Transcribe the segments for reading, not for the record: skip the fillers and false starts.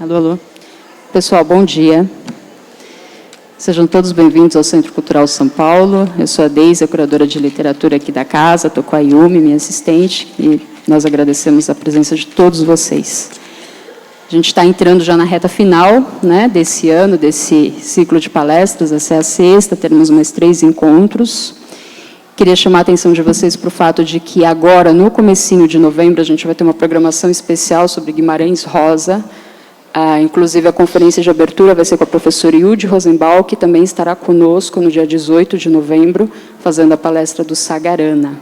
Alô, alô. Pessoal, bom dia. Sejam todos bem-vindos ao Centro Cultural São Paulo. Eu sou a Deise, a curadora de literatura aqui da casa, estou com a Yumi, minha assistente, e nós agradecemos a presença de todos vocês. A gente está entrando já na reta final, né, desse ano, desse ciclo de palestras, essa é a sexta, teremos mais 3 encontros. Queria chamar a atenção de vocês para o fato de que agora, no comecinho de novembro, a gente vai ter uma programação especial sobre Guimarães Rosa. Inclusive, a conferência de abertura vai ser com a professora Yudi Rosenbaum, que também estará conosco no dia 18 de novembro, fazendo a palestra do Sagarana.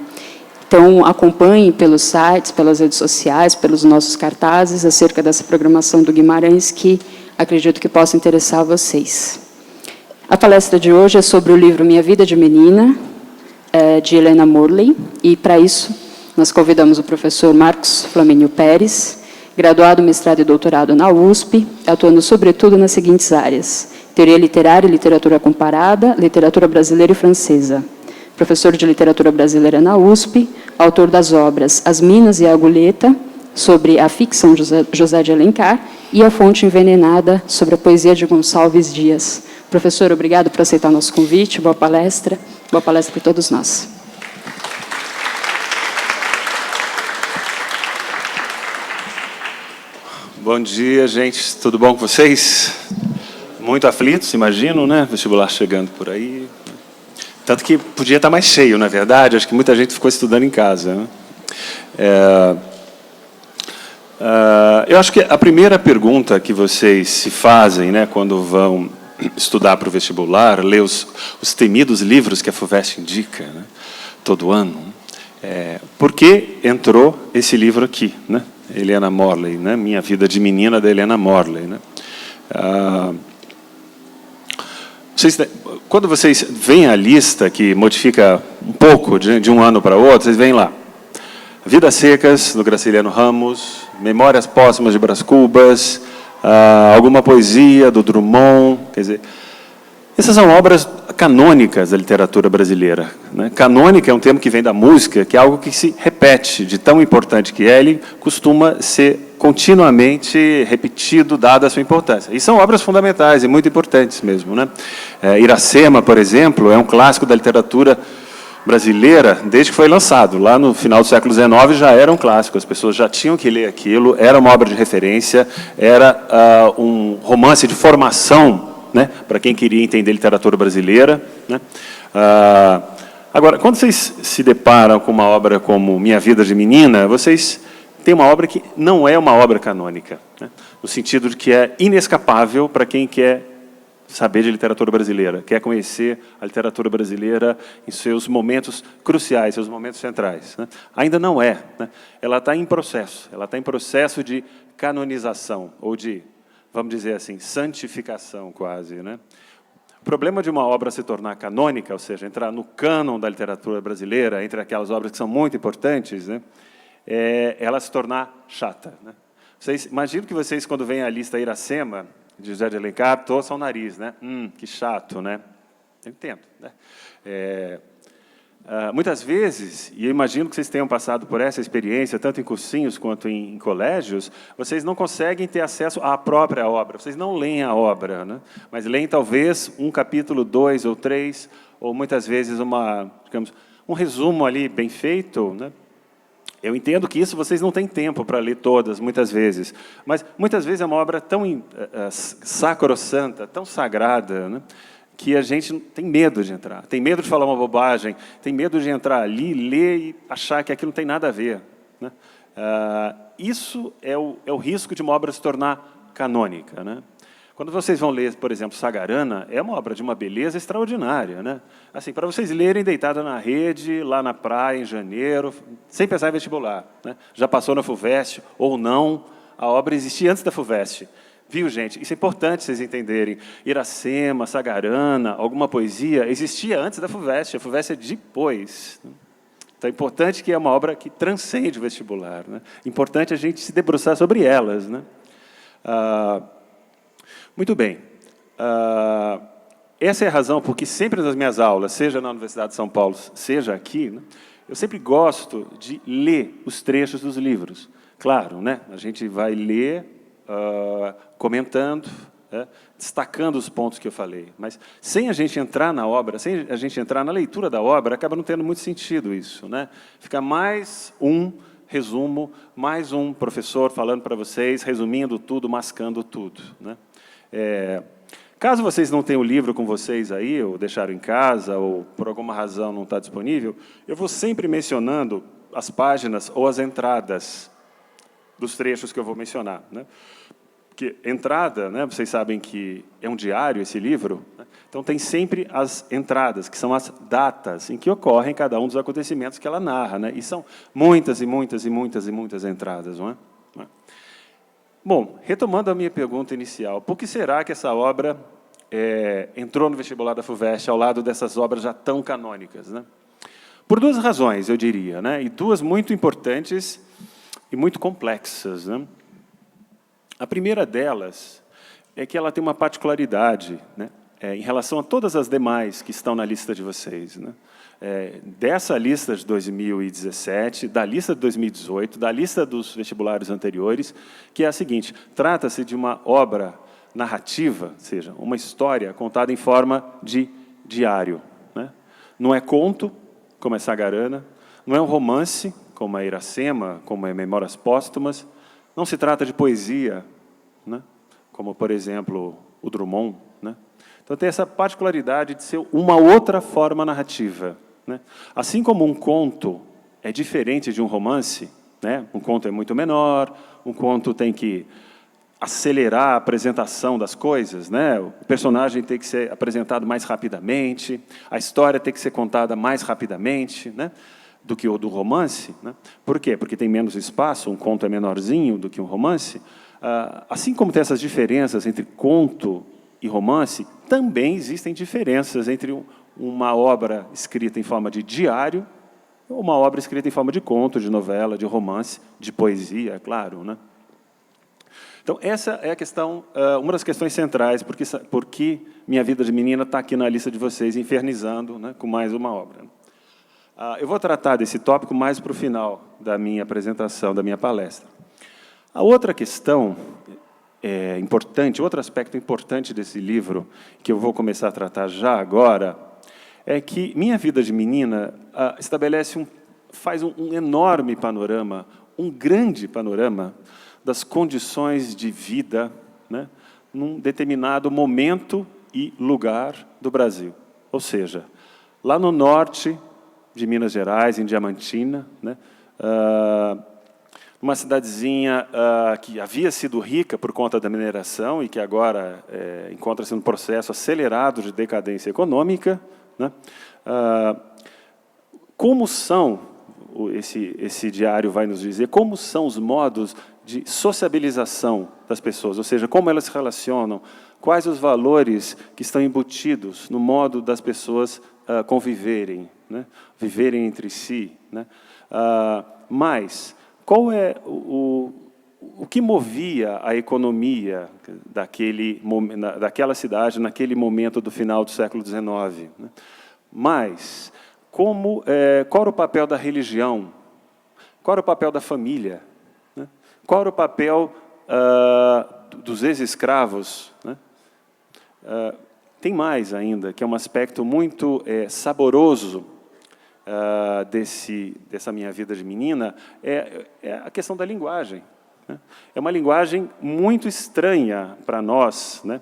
Então, acompanhem pelos sites, pelas redes sociais, pelos nossos cartazes, acerca dessa programação do Guimarães, que acredito que possa interessar a vocês. A palestra de hoje é sobre o livro Minha Vida de Menina, de Helena Morley, e, para isso, nós convidamos o professor Marcos Flamínio Pérez, graduado, mestrado e doutorado na USP, atuando, sobretudo, nas seguintes áreas: teoria literária e literatura comparada, literatura brasileira e francesa. Professor de literatura brasileira na USP, autor das obras As Minas e a Agulheta, sobre a ficção José de Alencar, e A Fonte Envenenada, sobre a poesia de Gonçalves Dias. Professor, obrigado por aceitar nosso convite. Boa palestra para todos nós. Bom dia, gente. Tudo bom com vocês? Muito aflitos, imagino, né? Vestibular chegando por aí. Tanto que podia estar mais cheio, na verdade. Acho que muita gente ficou estudando em casa, né? Eu acho que a primeira pergunta que vocês se fazem, né, quando vão estudar para o vestibular, ler os temidos livros que a FUVEST indica, né, todo ano, por que entrou esse livro aqui, né? Helena Morley, né? Minha Vida de Menina, da Helena Morley, né? Quando vocês veem a lista, que modifica um pouco de um ano para outro, vocês veem lá: Vidas Secas, do Graciliano Ramos, Memórias Póstumas de Brás Cubas, alguma poesia do Drummond. Quer dizer, essas são obras canônicas da literatura brasileira, né? Canônica é um termo que vem da música, que é algo que se repete, de tão importante que é, ele costuma ser continuamente repetido, dada a sua importância. E são obras fundamentais e muito importantes mesmo, né? Iracema, por exemplo, é um clássico da literatura brasileira desde que foi lançado. Lá no final do século XIX já era um clássico, as pessoas já tinham que ler aquilo, era uma obra de referência, era um romance de formação, né, para quem queria entender literatura brasileira, né? Agora, quando vocês se deparam com uma obra como Minha Vida de Menina, vocês têm uma obra que não é uma obra canônica, né, no sentido de que é inescapável para quem quer saber de literatura brasileira, quer conhecer a literatura brasileira em seus momentos cruciais, seus momentos centrais, né? Ainda não é, né? Ela está em processo de canonização, ou de, vamos dizer assim, santificação quase, né? O problema de uma obra se tornar canônica, ou seja, entrar no cânon da literatura brasileira, entre aquelas obras que são muito importantes, né, é ela se tornar chata, né? Vocês imaginam que vocês, quando veem a lista Iracema, de José de Alencar, torçam o nariz, né? Que chato, né? Eu entendo, né? Muitas vezes, e eu imagino que vocês tenham passado por essa experiência, tanto em cursinhos quanto em colégios, vocês não conseguem ter acesso à própria obra, vocês não leem a obra, né? Mas leem talvez um capítulo, 2 ou 3, ou muitas vezes digamos, um resumo ali bem feito, né? Eu entendo que isso vocês não têm tempo para ler todas, muitas vezes, mas muitas vezes é uma obra tão sacrossanta, tão sagrada, né, que a gente tem medo de entrar, tem medo de falar uma bobagem, tem medo de entrar ali, ler e achar que aquilo não tem nada a ver, né? Isso é o risco de uma obra se tornar canônica, né? Quando vocês vão ler, por exemplo, Sagarana, é uma obra de uma beleza extraordinária, né? Assim, para vocês lerem deitado na rede, lá na praia, em janeiro, sem pensar em vestibular, né? Já passou na FUVEST ou não, a obra existia antes da FUVEST. Viu, gente? Isso é importante vocês entenderem. Iracema, Sagarana, alguma poesia, existia antes da FUVEST, a FUVEST é depois, né? Então, é importante que é uma obra que transcende o vestibular, né? Importante a gente se debruçar sobre elas, né? Muito bem. Essa é a razão porque sempre nas minhas aulas, seja na Universidade de São Paulo, seja aqui, né, eu sempre gosto de ler os trechos dos livros. Claro, né, a gente vai ler comentando, destacando os pontos que eu falei. Mas, sem a gente entrar na obra, sem a gente entrar na leitura da obra, acaba não tendo muito sentido isso, né? Fica mais um resumo, mais um professor falando para vocês, resumindo tudo, mascando tudo, né? Caso vocês não tenham o livro com vocês aí, ou deixaram em casa, ou por alguma razão não está disponível, eu vou sempre mencionando as páginas ou as entradas dos trechos que eu vou mencionar, né? Porque entrada, né, vocês sabem que é um diário esse livro, né? Então tem sempre as entradas, que são as datas em que ocorrem cada um dos acontecimentos que ela narra, né? E são muitas e muitas e muitas e muitas entradas, não é? Bom, retomando a minha pergunta inicial, por que será que essa obra entrou no vestibular da FUVEST ao lado dessas obras já tão canônicas, né? Por duas razões, eu diria, né? E duas muito importantes e muito complexas, né? A primeira delas é que ela tem uma particularidade, né, em relação a todas as demais que estão na lista de vocês, né? Dessa lista de 2017, da lista de 2018, da lista dos vestibulares anteriores, que é a seguinte: trata-se de uma obra narrativa, ou seja, uma história contada em forma de diário, né? Não é conto, como é Sagarana, não é um romance, como é Iracema, como é Memórias Póstumas, não se trata de poesia, né, como, por exemplo, o Drummond, né? Então, tem essa particularidade de ser uma outra forma narrativa, né? Assim como um conto é diferente de um romance, né? Um conto é muito menor, um conto tem que acelerar a apresentação das coisas, né? O personagem tem que ser apresentado mais rapidamente, a história tem que ser contada mais rapidamente, né, do que o do romance, né? Por quê? Porque tem menos espaço, um conto é menorzinho do que um romance. Assim como tem essas diferenças entre conto e romance, também existem diferenças entre uma obra escrita em forma de diário ou uma obra escrita em forma de conto, de novela, de romance, de poesia, é claro, né? Então, essa é a questão, uma das questões centrais, porque Minha Vida de Menina está aqui na lista de vocês, infernizando, né, com mais uma obra. Eu vou tratar desse tópico mais para o final da minha apresentação, da minha palestra. A outra questão importante, outro aspecto importante desse livro, que eu vou começar a tratar já agora, é que Minha Vida de Menina faz um enorme panorama, um grande panorama das condições de vida, né, num determinado momento e lugar do Brasil. Ou seja, lá no norte de Minas Gerais, em Diamantina, né, uma cidadezinha que havia sido rica por conta da mineração e que agora encontra-se num processo acelerado de decadência econômica, né? Como são, esse diário vai nos dizer, como são os modos de sociabilização das pessoas, ou seja, como elas se relacionam, quais os valores que estão embutidos no modo das pessoas conviverem, né? Viverem entre si, né? Mas qual é o que movia a economia daquela cidade naquele momento do final do século XIX, né? Mas qual era o papel da religião? Qual era o papel da família? Né? Qual era o papel dos ex-escravos? Né? Tem mais ainda, que é um aspecto muito saboroso dessa Minha Vida de Menina, é a questão da linguagem, né? É uma linguagem muito estranha para nós, né,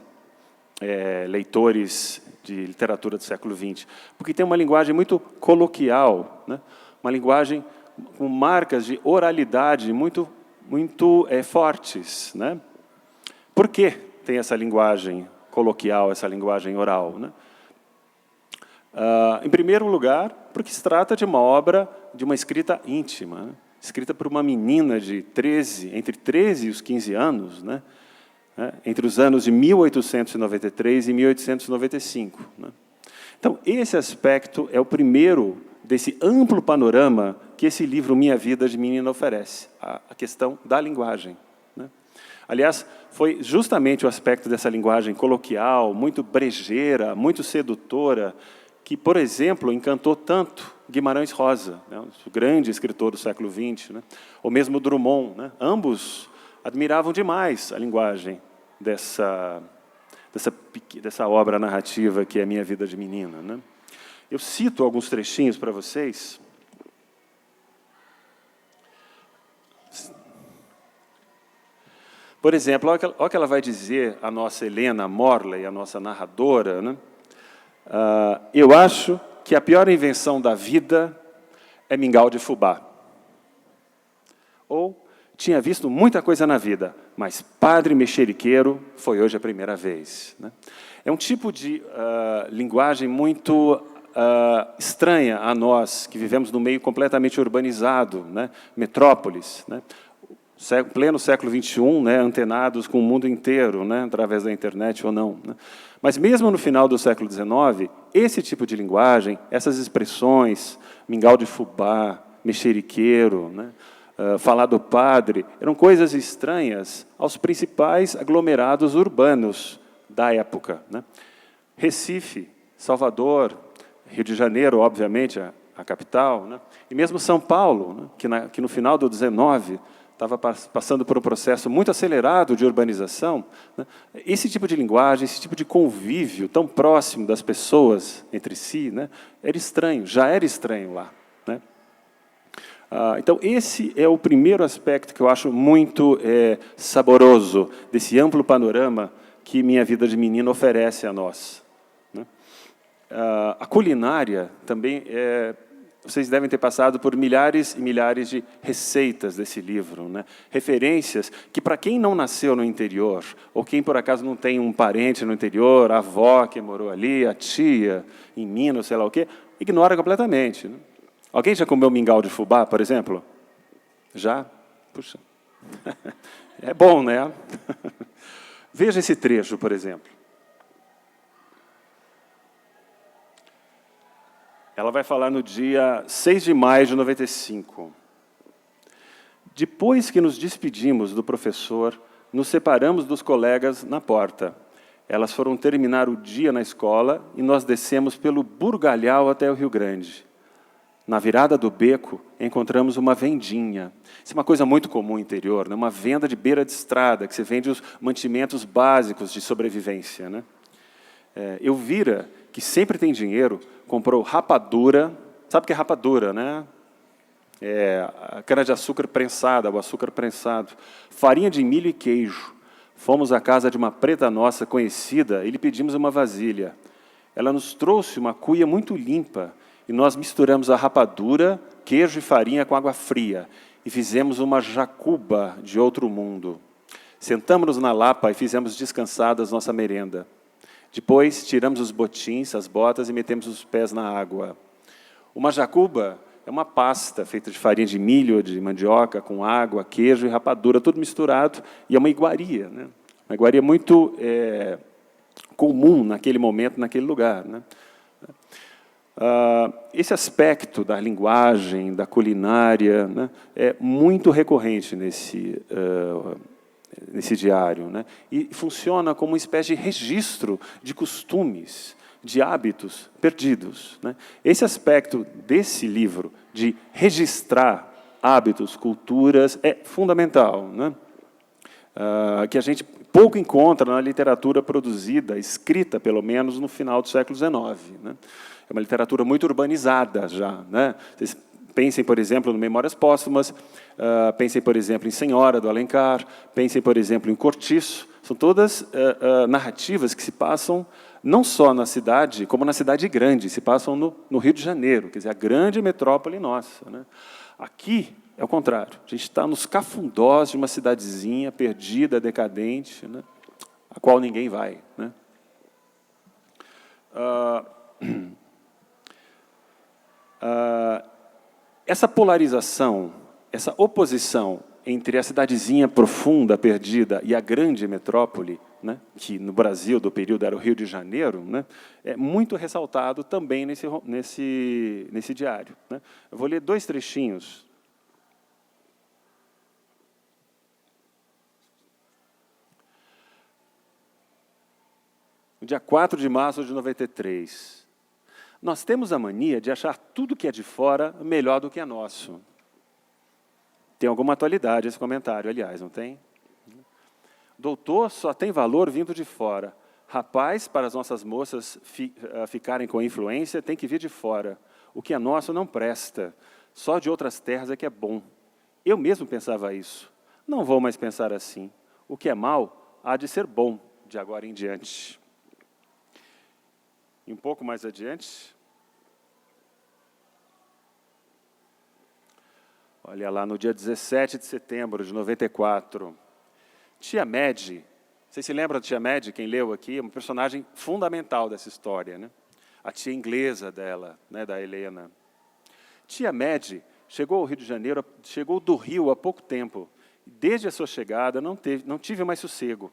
leitores de literatura do século XX, porque tem uma linguagem muito coloquial, né, uma linguagem com marcas de oralidade muito fortes, né? Por que tem essa linguagem coloquial, essa linguagem oral, né? Em primeiro lugar, porque se trata de uma obra de uma escrita íntima, né? Escrita por uma menina de entre 13 e os 15 anos, né? Entre os anos de 1893 e 1895. Né? Então, esse aspecto é o primeiro desse amplo panorama que esse livro Minha Vida de Menina oferece, a questão da linguagem, né? Aliás, foi justamente o aspecto dessa linguagem coloquial, muito brejeira, muito sedutora, que, por exemplo, encantou tanto Guimarães Rosa, né, o grande escritor do século XX, né, ou mesmo Drummond, né, ambos admiravam demais a linguagem dessa obra narrativa que é Minha Vida de Menina, né? Eu cito alguns trechinhos para vocês. Por exemplo, olha o que ela vai dizer, a nossa Helena Morley, a nossa narradora, né? Eu acho que a pior invenção da vida é mingau de fubá. Ou, tinha visto muita coisa na vida, mas padre mexeriqueiro foi hoje a primeira vez, né? É um tipo de linguagem muito estranha a nós, que vivemos num meio completamente urbanizado, né? Metrópoles, né? Pleno século XXI, né, antenados com o mundo inteiro, né, através da internet ou não, né. Mas mesmo no final do século XIX, esse tipo de linguagem, essas expressões, mingau de fubá, mexeriqueiro, né, falar do padre, eram coisas estranhas aos principais aglomerados urbanos da época, né. Recife, Salvador, Rio de Janeiro, obviamente, a capital, né, e mesmo São Paulo, né, que no final do XIX estava passando por um processo muito acelerado de urbanização, né? Esse tipo de linguagem, esse tipo de convívio tão próximo das pessoas entre si, né, era estranho, já era estranho lá, né? Então, esse é o primeiro aspecto que eu acho muito saboroso desse amplo panorama que Minha Vida de Menina oferece a nós, né? A culinária também vocês devem ter passado por milhares e milhares de receitas desse livro, né? Referências que, para quem não nasceu no interior, ou quem, por acaso, não tem um parente no interior, a avó que morou ali, a tia em Minas, sei lá o quê, ignora completamente, né? Alguém já comeu mingau de fubá, por exemplo? Já? Puxa. É bom, né? Veja esse trecho, por exemplo. Ela vai falar no dia 6 de maio de 95. Depois que nos despedimos do professor, nos separamos dos colegas na porta. Elas foram terminar o dia na escola e nós descemos pelo Burgalhau até o Rio Grande. Na virada do beco, encontramos uma vendinha. Isso é uma coisa muito comum no interior, né? Uma venda de beira de estrada, que você vende os mantimentos básicos de sobrevivência, né? Elvira, que sempre tem dinheiro, comprou rapadura. Sabe o que é rapadura, né? A cana-de-açúcar prensada, o açúcar prensado. Farinha de milho e queijo. Fomos à casa de uma preta nossa conhecida e lhe pedimos uma vasilha. Ela nos trouxe uma cuia muito limpa e nós misturamos a rapadura, queijo e farinha com água fria e fizemos uma jacuba de outro mundo. Sentamos-nos na lapa e fizemos descansadas nossa merenda. Depois, tiramos os botins, as botas e metemos os pés na água. Uma jacuba é uma pasta feita de farinha de milho, de mandioca, com água, queijo e rapadura, tudo misturado, e é uma iguaria, né? Uma iguaria muito comum naquele momento, naquele lugar, né? Esse aspecto da linguagem, da culinária, né, é muito recorrente nesse diário, né? E funciona como uma espécie de registro de costumes, de hábitos perdidos, né? Esse aspecto desse livro, de registrar hábitos, culturas, é fundamental, né? Que a gente pouco encontra na literatura produzida, escrita, pelo menos, no final do século XIX, né? É uma literatura muito urbanizada já, né? Vocês pensem, por exemplo, no Memórias Póstumas, pensem, por exemplo, em Senhora, do Alencar, pensem, por exemplo, em Cortiço. São todas narrativas que se passam não só na cidade, como na cidade grande, se passam no Rio de Janeiro, quer dizer, a grande metrópole nossa, né? Aqui é o contrário. A gente está nos cafundós de uma cidadezinha perdida, decadente, né? A qual ninguém vai, né? Essa polarização, essa oposição entre a cidadezinha profunda, perdida, e a grande metrópole, né, que no Brasil, do período, era o Rio de Janeiro, né, é muito ressaltado também nesse diário, né. Eu vou ler 2 trechinhos. No dia 4 de março de 93. Nós temos a mania de achar tudo que é de fora melhor do que é nosso. Tem alguma atualidade esse comentário, aliás, não tem? Doutor só tem valor vindo de fora. Rapaz, para as nossas moças ficarem com influência, tem que vir de fora. O que é nosso não presta. Só de outras terras é que é bom. Eu mesmo pensava isso. Não vou mais pensar assim. O que é mal há de ser bom de agora em diante. E um pouco mais adiante. Olha lá, no dia 17 de setembro de 94. Tia Mede, vocês se lembram da Tia Mede, quem leu aqui? É uma personagem fundamental dessa história, né? A tia inglesa dela, né, da Helena. Tia Mede chegou ao Rio de Janeiro, chegou do Rio há pouco tempo. Desde a sua chegada, não tive mais sossego.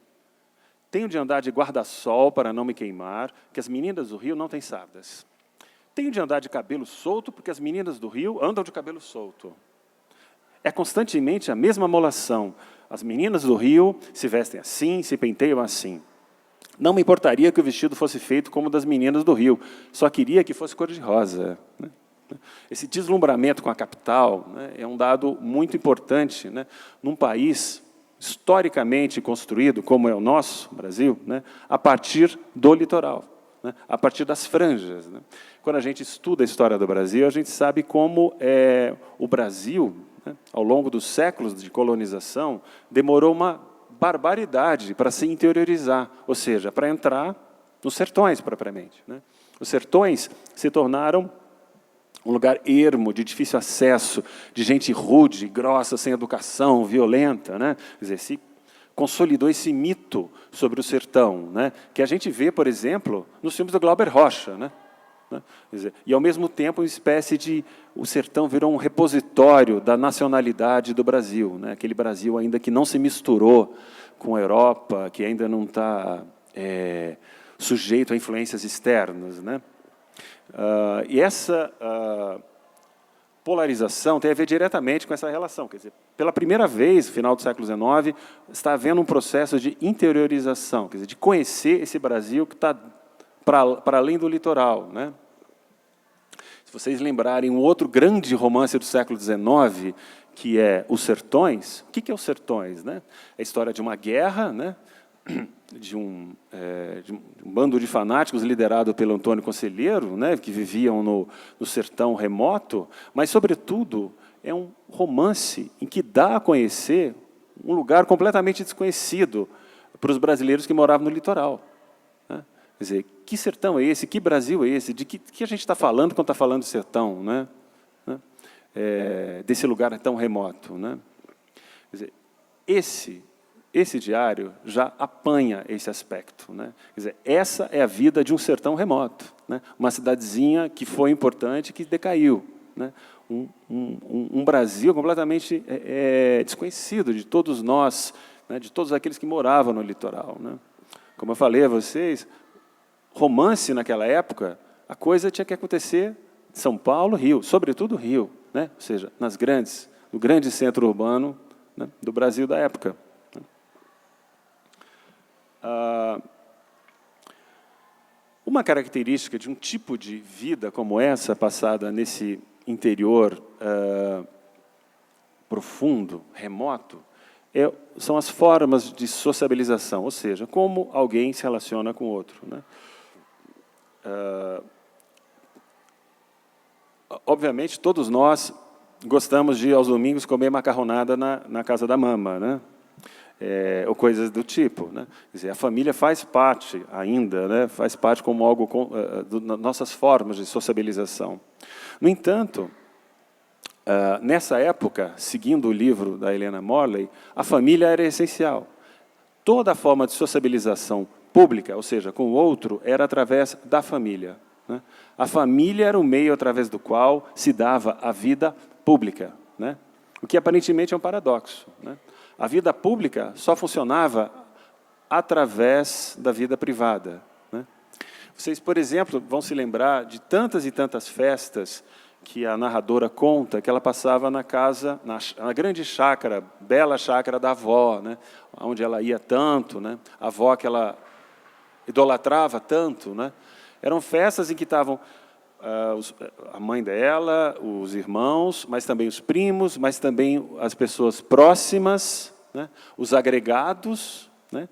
Tenho de andar de guarda-sol para não me queimar, que as meninas do Rio não têm sardas. Tenho de andar de cabelo solto, porque as meninas do Rio andam de cabelo solto. É constantemente a mesma molação. As meninas do Rio se vestem assim, se penteiam assim. Não me importaria que o vestido fosse feito como o das meninas do Rio, só queria que fosse cor-de-rosa. Né? Esse deslumbramento com a capital, né, é um dado muito importante, né, num país historicamente construído, como é o nosso, Brasil, né, a partir do litoral, né, a partir das franjas. Né. Quando a gente estuda a história do Brasil, a gente sabe como o Brasil, né, ao longo dos séculos de colonização, demorou uma barbaridade para se interiorizar, ou seja, para entrar nos sertões, propriamente. Né. Os sertões se tornaram um lugar ermo, de difícil acesso, de gente rude, grossa, sem educação, violenta. Né? Quer dizer, se consolidou esse mito sobre o sertão, né? Que a gente vê, por exemplo, nos filmes do Glauber Rocha. Né? Quer dizer, e, ao mesmo tempo, uma espécie de... O sertão virou um repositório da nacionalidade do Brasil, né? Aquele Brasil ainda que não se misturou com a Europa, que ainda não está sujeito a influências externas. Né? E essa polarização tem a ver diretamente com essa relação. Quer dizer, pela primeira vez, no final do século XIX, está havendo um processo de interiorização, quer dizer, de conhecer esse Brasil que está para além do litoral. Né? Se vocês lembrarem um outro grande romance do século XIX, que é Os Sertões. O que é Os Sertões? Né? É a história de uma guerra, né? de um bando de fanáticos liderado pelo Antônio Conselheiro, né, que viviam no sertão remoto, mas, sobretudo, é um romance em que dá a conhecer um lugar completamente desconhecido para os brasileiros que moravam no litoral. Né? Quer dizer, que sertão é esse? Que Brasil é esse? De que a gente está falando quando está falando de sertão? Né? Desse lugar tão remoto. Né? Quer dizer, esse diário já apanha esse aspecto. Né? Quer dizer, essa é a vida de um sertão remoto, né? Uma cidadezinha que foi importante e que decaiu. Né? Um Brasil completamente desconhecido de todos nós, né? De todos aqueles que moravam no litoral. Né? Como eu falei a vocês, romance naquela época, a coisa tinha que acontecer em São Paulo, Rio, sobretudo Rio, né? Ou seja, no grande centro urbano, né, do Brasil da época. Uma característica de um tipo de vida como essa, passada nesse interior profundo, remoto, são as formas de sociabilização, ou seja, como alguém se relaciona com o outro. Né? Obviamente, todos nós gostamos de, aos domingos, comer macarronada na casa da mama, né? Ou coisas do tipo. Né? Quer dizer, a família faz parte ainda, né? Faz parte como algo das nossas formas de sociabilização. No entanto, nessa época, seguindo o livro da Helena Morley, a família era essencial. Toda a forma de sociabilização pública, ou seja, com o outro, era através da família. Né? A família era o meio através do qual se dava a vida pública, né? O que aparentemente é um paradoxo. Né? A vida pública só funcionava através da vida privada. Né? Vocês, por exemplo, vão se lembrar de tantas e tantas festas que a narradora conta que ela passava na casa, na grande chácara, bela chácara da avó, né? Onde ela ia tanto, né? A avó que ela idolatrava tanto. Né? Eram festas em que estavam a mãe dela, os irmãos, mas também os primos, mas também as pessoas próximas, né? Os agregados, né?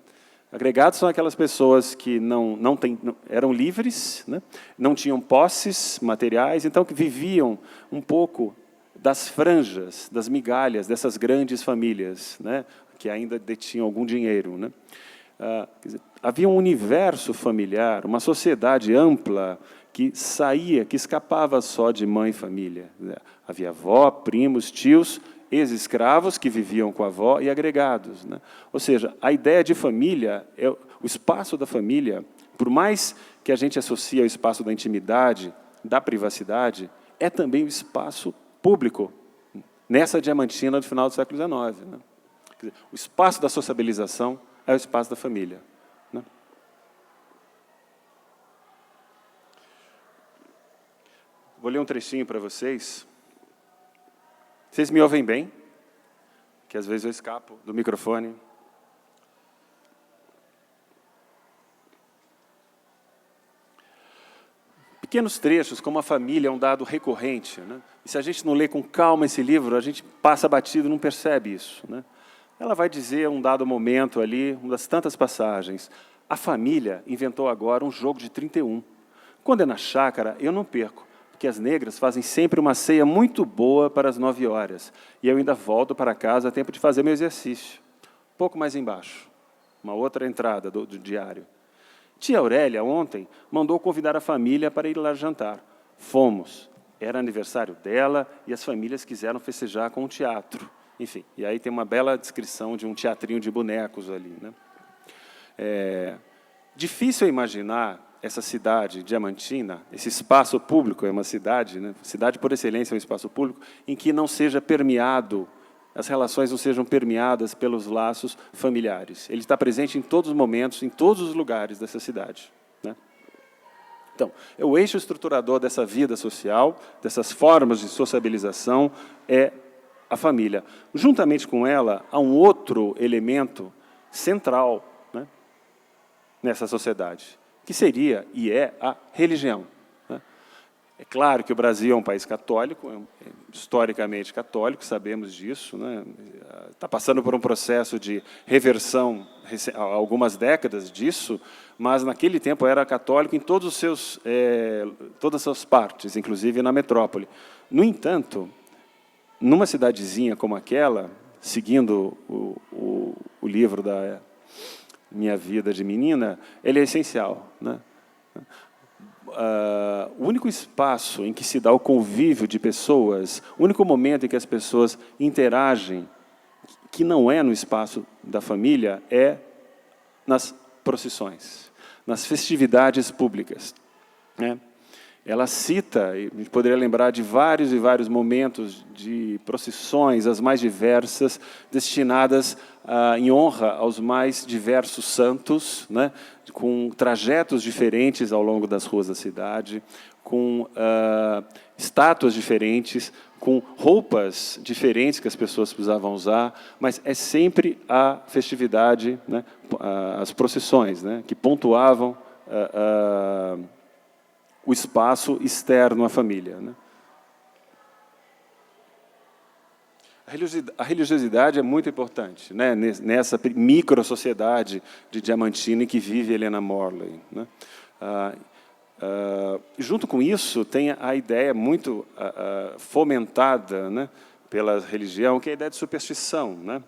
Agregados são aquelas pessoas que eram livres, né? Não tinham posses materiais, então que viviam um pouco das franjas, das migalhas dessas grandes famílias, né? Que ainda detinham algum dinheiro, né? Quer dizer, havia um universo familiar, uma sociedade ampla que saía, que escapava só de mãe e família. Havia avó, primos, tios, ex-escravos que viviam com a avó e agregados, né? Ou seja, a ideia de família, o espaço da família, por mais que a gente associe ao espaço da intimidade, da privacidade, é também o espaço público, nessa Diamantina do final do século XIX. Né? Quer dizer, o espaço da sociabilização é o espaço da família. Né? Vou ler um trechinho para vocês. Vocês me ouvem bem? Que às vezes eu escapo do microfone. Pequenos trechos, como a família, é um dado recorrente, né? E se a gente não lê com calma esse livro, a gente passa batido e não percebe isso, né? Ela vai dizer, um dado momento ali, uma das tantas passagens, a família inventou agora um jogo de 31. Quando é na chácara, eu não perco, porque as negras fazem sempre uma ceia muito boa para as 9 horas, e eu ainda volto para casa a tempo de fazer meu exercício. Pouco mais embaixo, uma outra entrada do diário. Tia Aurélia, ontem, mandou convidar a família para ir lá jantar. Fomos. Era aniversário dela e as famílias quiseram festejar com um teatro. Enfim, e aí tem uma bela descrição de um teatrinho de bonecos ali, né? Difícil imaginar essa cidade diamantina, esse espaço público, é uma cidade, né? Cidade por excelência é um espaço público, em que não seja permeado, as relações não sejam permeadas pelos laços familiares. Ele está presente em todos os momentos, em todos os lugares dessa cidade. Né? Então, o eixo estruturador dessa vida social, dessas formas de sociabilização, é a família. Juntamente com ela, há um outro elemento central, né, nessa sociedade, que seria e é a religião. Né? É claro que o Brasil é um país católico, historicamente católico, sabemos disso, né? Está passando por um processo de reversão, há algumas décadas disso, mas naquele tempo era católico em todos os seus, todas as suas partes, inclusive na metrópole. No entanto, numa cidadezinha como aquela, seguindo o livro da Minha Vida de Menina, ele é essencial. Né? O único espaço em que se dá o convívio de pessoas, o único momento em que as pessoas interagem, que não é no espaço da família, é nas procissões, nas festividades públicas. Né? Ela cita, a gente poderia lembrar de vários e vários momentos de procissões, as mais diversas, destinadas em honra aos mais diversos santos, né, com trajetos diferentes ao longo das ruas da cidade, com estátuas diferentes, com roupas diferentes que as pessoas precisavam usar, mas é sempre a festividade, né, as procissões, né, que pontuavam o espaço externo à família. Né? A religiosidade é muito importante, né? Nessa micro-sociedade de Diamantina em que vive Helena Morley. Né? Junto com isso, tem a ideia muito fomentada, né, pela religião, que é a ideia de superstição. Né?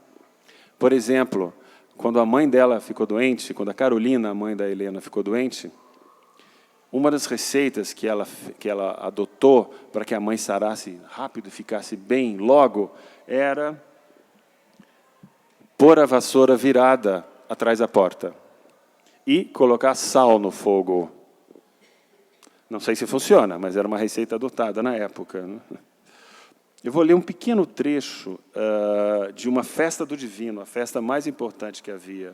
Por exemplo, quando a mãe dela ficou doente, quando a Carolina, a mãe da Helena, ficou doente, uma das receitas que ela adotou para que a mãe sarasse rápido e ficasse bem logo era pôr a vassoura virada atrás da porta e colocar sal no fogo. Não sei se funciona, mas era uma receita adotada na época. Né? Eu vou ler um pequeno trecho de uma festa do divino, a festa mais importante que havia.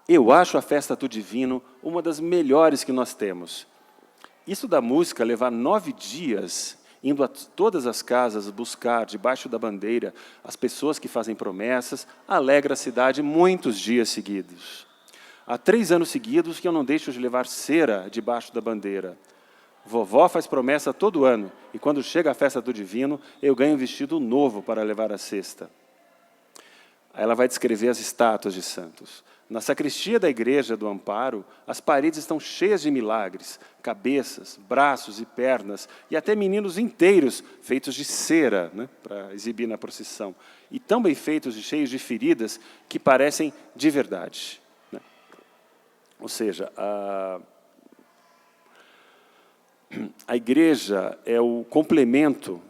Eu acho a festa do divino uma das melhores que nós temos. Isso da música, levar 9 dias, indo a todas as casas buscar, debaixo da bandeira, as pessoas que fazem promessas, alegra a cidade muitos dias seguidos. Há 3 anos seguidos que eu não deixo de levar cera debaixo da bandeira. Vovó faz promessa todo ano, e quando chega a festa do Divino, eu ganho um vestido novo para levar à cesta. Aí ela vai descrever as estátuas de santos. Na sacristia da Igreja do Amparo, as paredes estão cheias de milagres, cabeças, braços e pernas, e até meninos inteiros, feitos de cera, né, para exibir na procissão, e tão bem feitos e cheios de feridas, que parecem de verdade. Né? Ou seja, a igreja é o complemento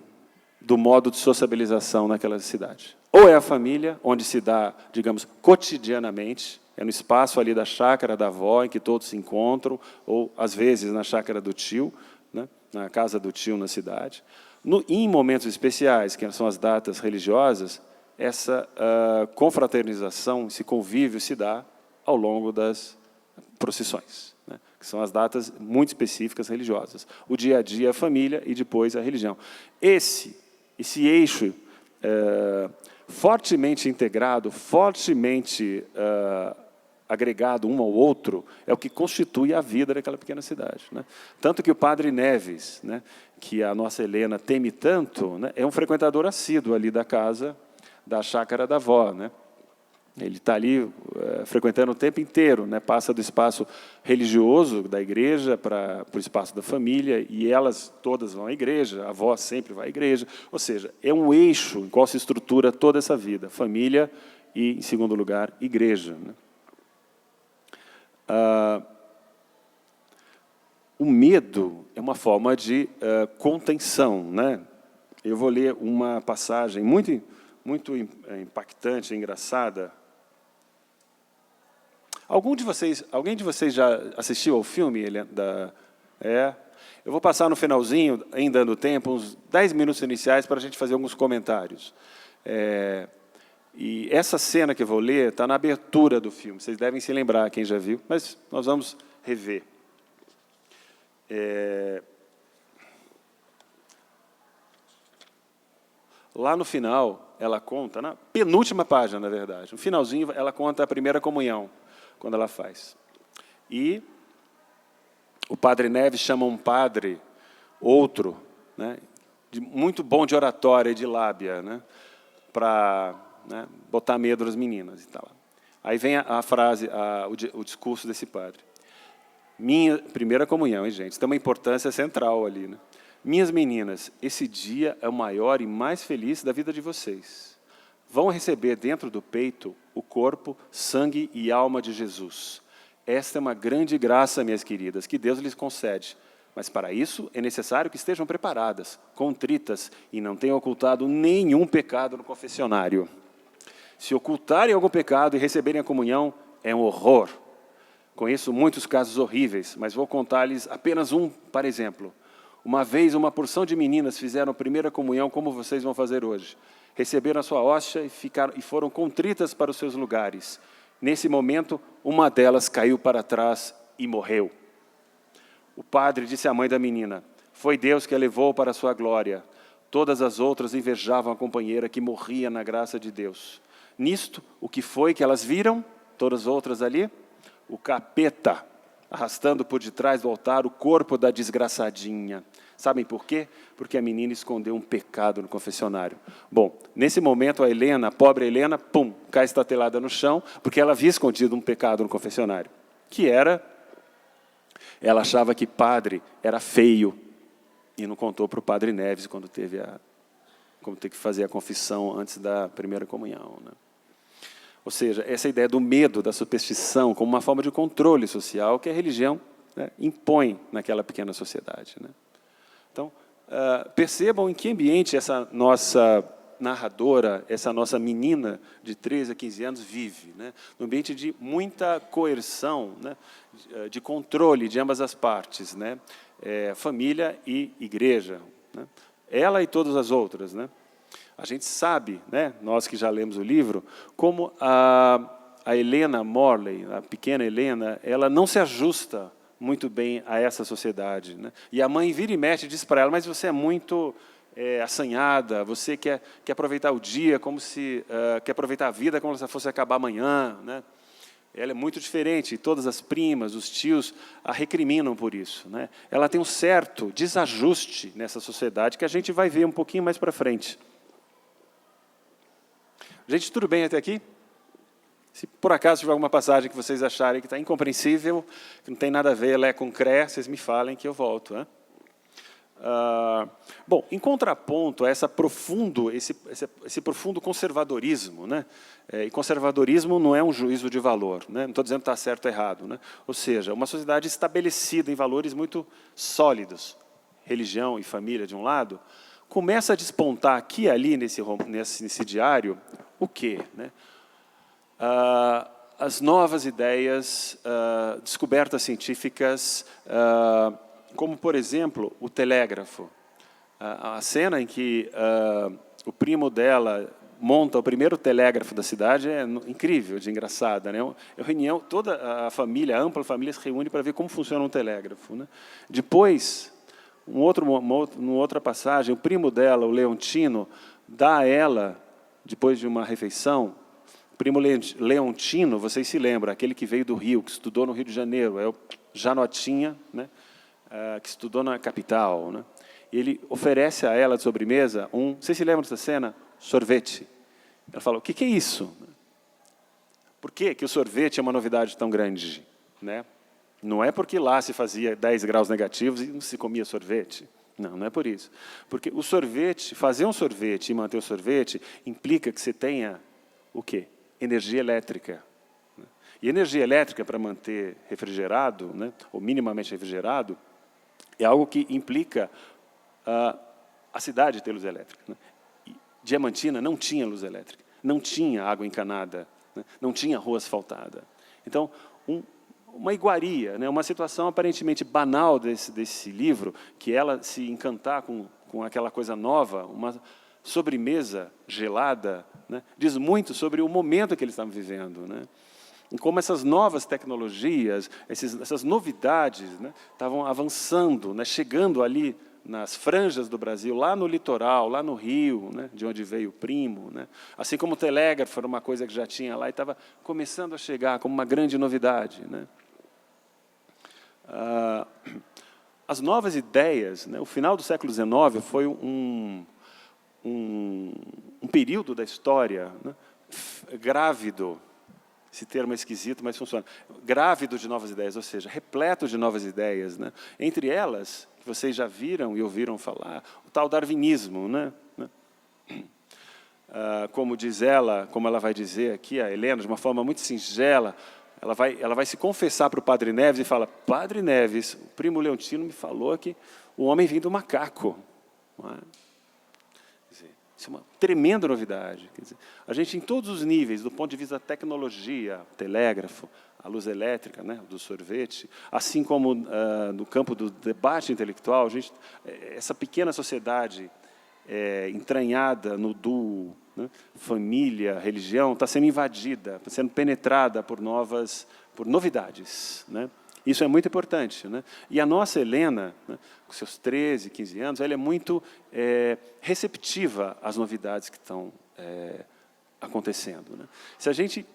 do modo de sociabilização naquela cidade. Ou é a família, onde se dá, digamos, cotidianamente, é no espaço ali da chácara da avó, em que todos se encontram, ou, às vezes, na chácara do tio, né, na casa do tio na cidade. Em momentos especiais, que são as datas religiosas, essa confraternização, esse convívio se dá ao longo das procissões, né, que são as datas muito específicas religiosas. O dia a dia, a família, e depois a religião. Esse eixo fortemente integrado, fortemente agregado um ao outro, é o que constitui a vida daquela pequena cidade. Né? Tanto que o padre Neves, né, que a nossa Helena teme tanto, né, é um frequentador assíduo ali da casa, da chácara da avó. Né? Ele está ali frequentando o tempo inteiro, né? Passa do espaço religioso da igreja para o espaço da família, e elas todas vão à igreja, a avó sempre vai à igreja. Ou seja, é um eixo em qual se estrutura toda essa vida, família e, em segundo lugar, igreja. Né? O medo é uma forma de contenção. Né? Eu vou ler uma passagem muito impactante, engraçada. Alguém de vocês já assistiu ao filme? Eu vou passar no finalzinho, ainda dando tempo, uns 10 minutos iniciais para a gente fazer alguns comentários. E essa cena que eu vou ler está na abertura do filme. Vocês devem se lembrar, quem já viu, mas nós vamos rever. Lá no final, ela conta, na penúltima página, na verdade, no finalzinho, ela conta a primeira comunhão, quando ela faz. E o padre Neves chama um padre, outro, né, muito bom de oratória e de lábia, né, para, né, botar medo nas meninas. E tal. Aí vem a frase, o discurso desse padre. Minha primeira comunhão, hein, gente? Tem uma importância central ali. Né? Minhas meninas, esse dia é o maior e mais feliz da vida de vocês. Vão receber dentro do peito o corpo, sangue e alma de Jesus. Esta é uma grande graça, minhas queridas, que Deus lhes concede. Mas, para isso, é necessário que estejam preparadas, contritas, e não tenham ocultado nenhum pecado no confessionário. Se ocultarem algum pecado e receberem a comunhão, é um horror. Conheço muitos casos horríveis, mas vou contar-lhes apenas um, para exemplo. Uma vez, uma porção de meninas fizeram a primeira comunhão, como vocês vão fazer hoje. Receberam a sua hóstia e foram contritas para os seus lugares. Nesse momento, uma delas caiu para trás e morreu. O padre disse à mãe da menina, foi Deus que a levou para a sua glória. Todas as outras invejavam a companheira que morria na graça de Deus. Nisto, o que foi que elas viram, todas as outras ali? O capeta, arrastando por detrás do altar o corpo da desgraçadinha. Sabem por quê? Porque a menina escondeu um pecado no confessionário. Bom, nesse momento a Helena, a pobre Helena, pum, cai estatelada no chão, porque ela havia escondido um pecado no confessionário, que era, ela achava que padre era feio, e não contou para o padre Neves quando teve que fazer a confissão antes da primeira comunhão. Né? Ou seja, essa ideia do medo, da superstição, como uma forma de controle social que a religião, né, impõe naquela pequena sociedade. Né? Então, percebam em que ambiente essa nossa narradora, essa nossa menina de 13 a 15 anos vive. Né? No ambiente de muita coerção, né? De controle de ambas as partes, né? Família e igreja. Né? Ela e todas as outras. Né? A gente sabe, né, nós que já lemos o livro, como a Helena Morley, a pequena Helena, ela não se ajusta muito bem a essa sociedade. Né? E a mãe vira e mexe e diz para ela, mas você é muito assanhada, você quer aproveitar o dia, como se quer aproveitar a vida como se fosse acabar amanhã. Né? ela é muito diferente, e todas as primas, os tios, a recriminam por isso, né? Ela tem um certo desajuste nessa sociedade que a gente vai ver um pouquinho mais para frente. Gente, tudo bem até aqui? Se por acaso tiver alguma passagem que vocês acharem que está incompreensível, que não tem nada a ver, Lé com Cré, vocês me falem que eu volto, né? Bom, em contraponto a esse profundo conservadorismo, né? E conservadorismo não é um juízo de valor, né? Não estou dizendo que está certo ou errado, né? Ou seja, uma sociedade estabelecida em valores muito sólidos, religião e família de um lado, começa a despontar aqui e ali nesse diário o quê, né? As novas ideias, descobertas científicas, como, por exemplo, o telégrafo. A cena em que o primo dela monta o primeiro telégrafo da cidade é incrível, de engraçada, né? Reunião, toda a família, a ampla família, se reúne para ver como funciona um telégrafo, né? Depois, numa outra passagem, o primo dela, o Leontino, dá a ela, depois de uma refeição, o primo Leontino, vocês se lembram, aquele que veio do Rio, que estudou no Rio de Janeiro, é o Janotinha, né? Que estudou na capital, né? E ele oferece a ela de sobremesa vocês se lembram dessa cena? Sorvete. Ela fala, o que é isso? Por que o sorvete é uma novidade tão grande, né? Não é porque lá se fazia 10 graus negativos e não se comia sorvete. Não, não é por isso. Porque o sorvete, fazer um sorvete e manter o sorvete, implica que você tenha o quê? Energia elétrica. E energia elétrica, para manter refrigerado, né, ou minimamente refrigerado, é algo que implica a cidade ter luz elétrica, né? E Diamantina não tinha luz elétrica, não tinha água encanada, né? Não tinha rua asfaltada. Então, uma iguaria, né? Uma situação aparentemente banal desse livro, que ela se encantar com aquela coisa nova, uma sobremesa gelada, né? Diz muito sobre o momento que eles estavam vivendo, né? E como essas novas tecnologias, essas novidades, né, estavam avançando, né, chegando ali nas franjas do Brasil, lá no litoral, lá no Rio, né, de onde veio o primo, né, assim como o telégrafo era uma coisa que já tinha lá e estava começando a chegar como uma grande novidade, né. As novas ideias, né, o final do século XIX foi um período da história, né, grávido. Esse termo é esquisito, mas funciona. Grávido de novas ideias, ou seja, repleto de novas ideias, né? Entre elas, que vocês já viram e ouviram falar, o tal darwinismo, né? Como diz ela, como ela vai dizer aqui, a Helena, de uma forma muito singela, ela vai se confessar para o Padre Neves e fala, Padre Neves, o primo Leontino me falou que o homem vem do macaco. Não é? Isso é uma tremenda novidade. Quer dizer, a gente, em todos os níveis, do ponto de vista da tecnologia, telégrafo, a luz elétrica, né, do sorvete, assim como no campo do debate intelectual, essa pequena sociedade entranhada no duo, né, família, religião, está sendo invadida, está sendo penetrada por novidades, né? Isso é muito importante, né? E a nossa Helena, né, com seus 13, 15 anos, ela é muito receptiva às novidades que estão acontecendo, né? Se a gente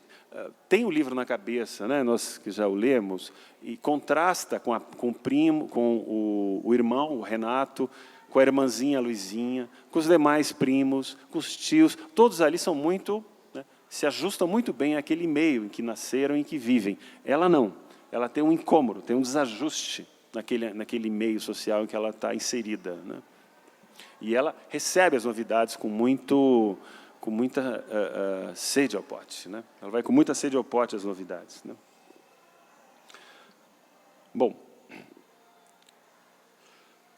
tem o livro na cabeça, né, nós que já o lemos, e contrasta com o primo, com o irmão, o Renato, com a irmãzinha, a Luizinha, com os demais primos, com os tios, todos ali são muito, né, se ajustam muito bem àquele meio em que nasceram e em que vivem. Ela não. Ela tem um incômodo, tem um desajuste naquele meio social em que ela está inserida, né? E ela recebe as novidades com muita sede ao pote, né? Ela vai com muita sede ao pote às novidades, né? Bom,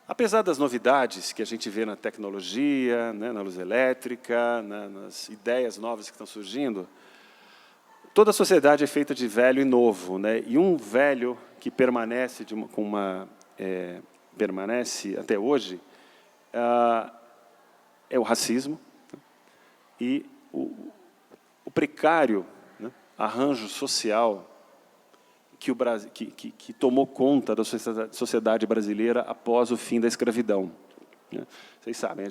apesar das novidades que a gente vê na tecnologia, né, na luz elétrica, nas ideias novas que estão surgindo, toda a sociedade é feita de velho e novo, né? E um velho que permanece permanece até hoje é o racismo, né? E o precário, né, arranjo social que tomou conta da sociedade brasileira após o fim da escravidão, né? Vocês sabem,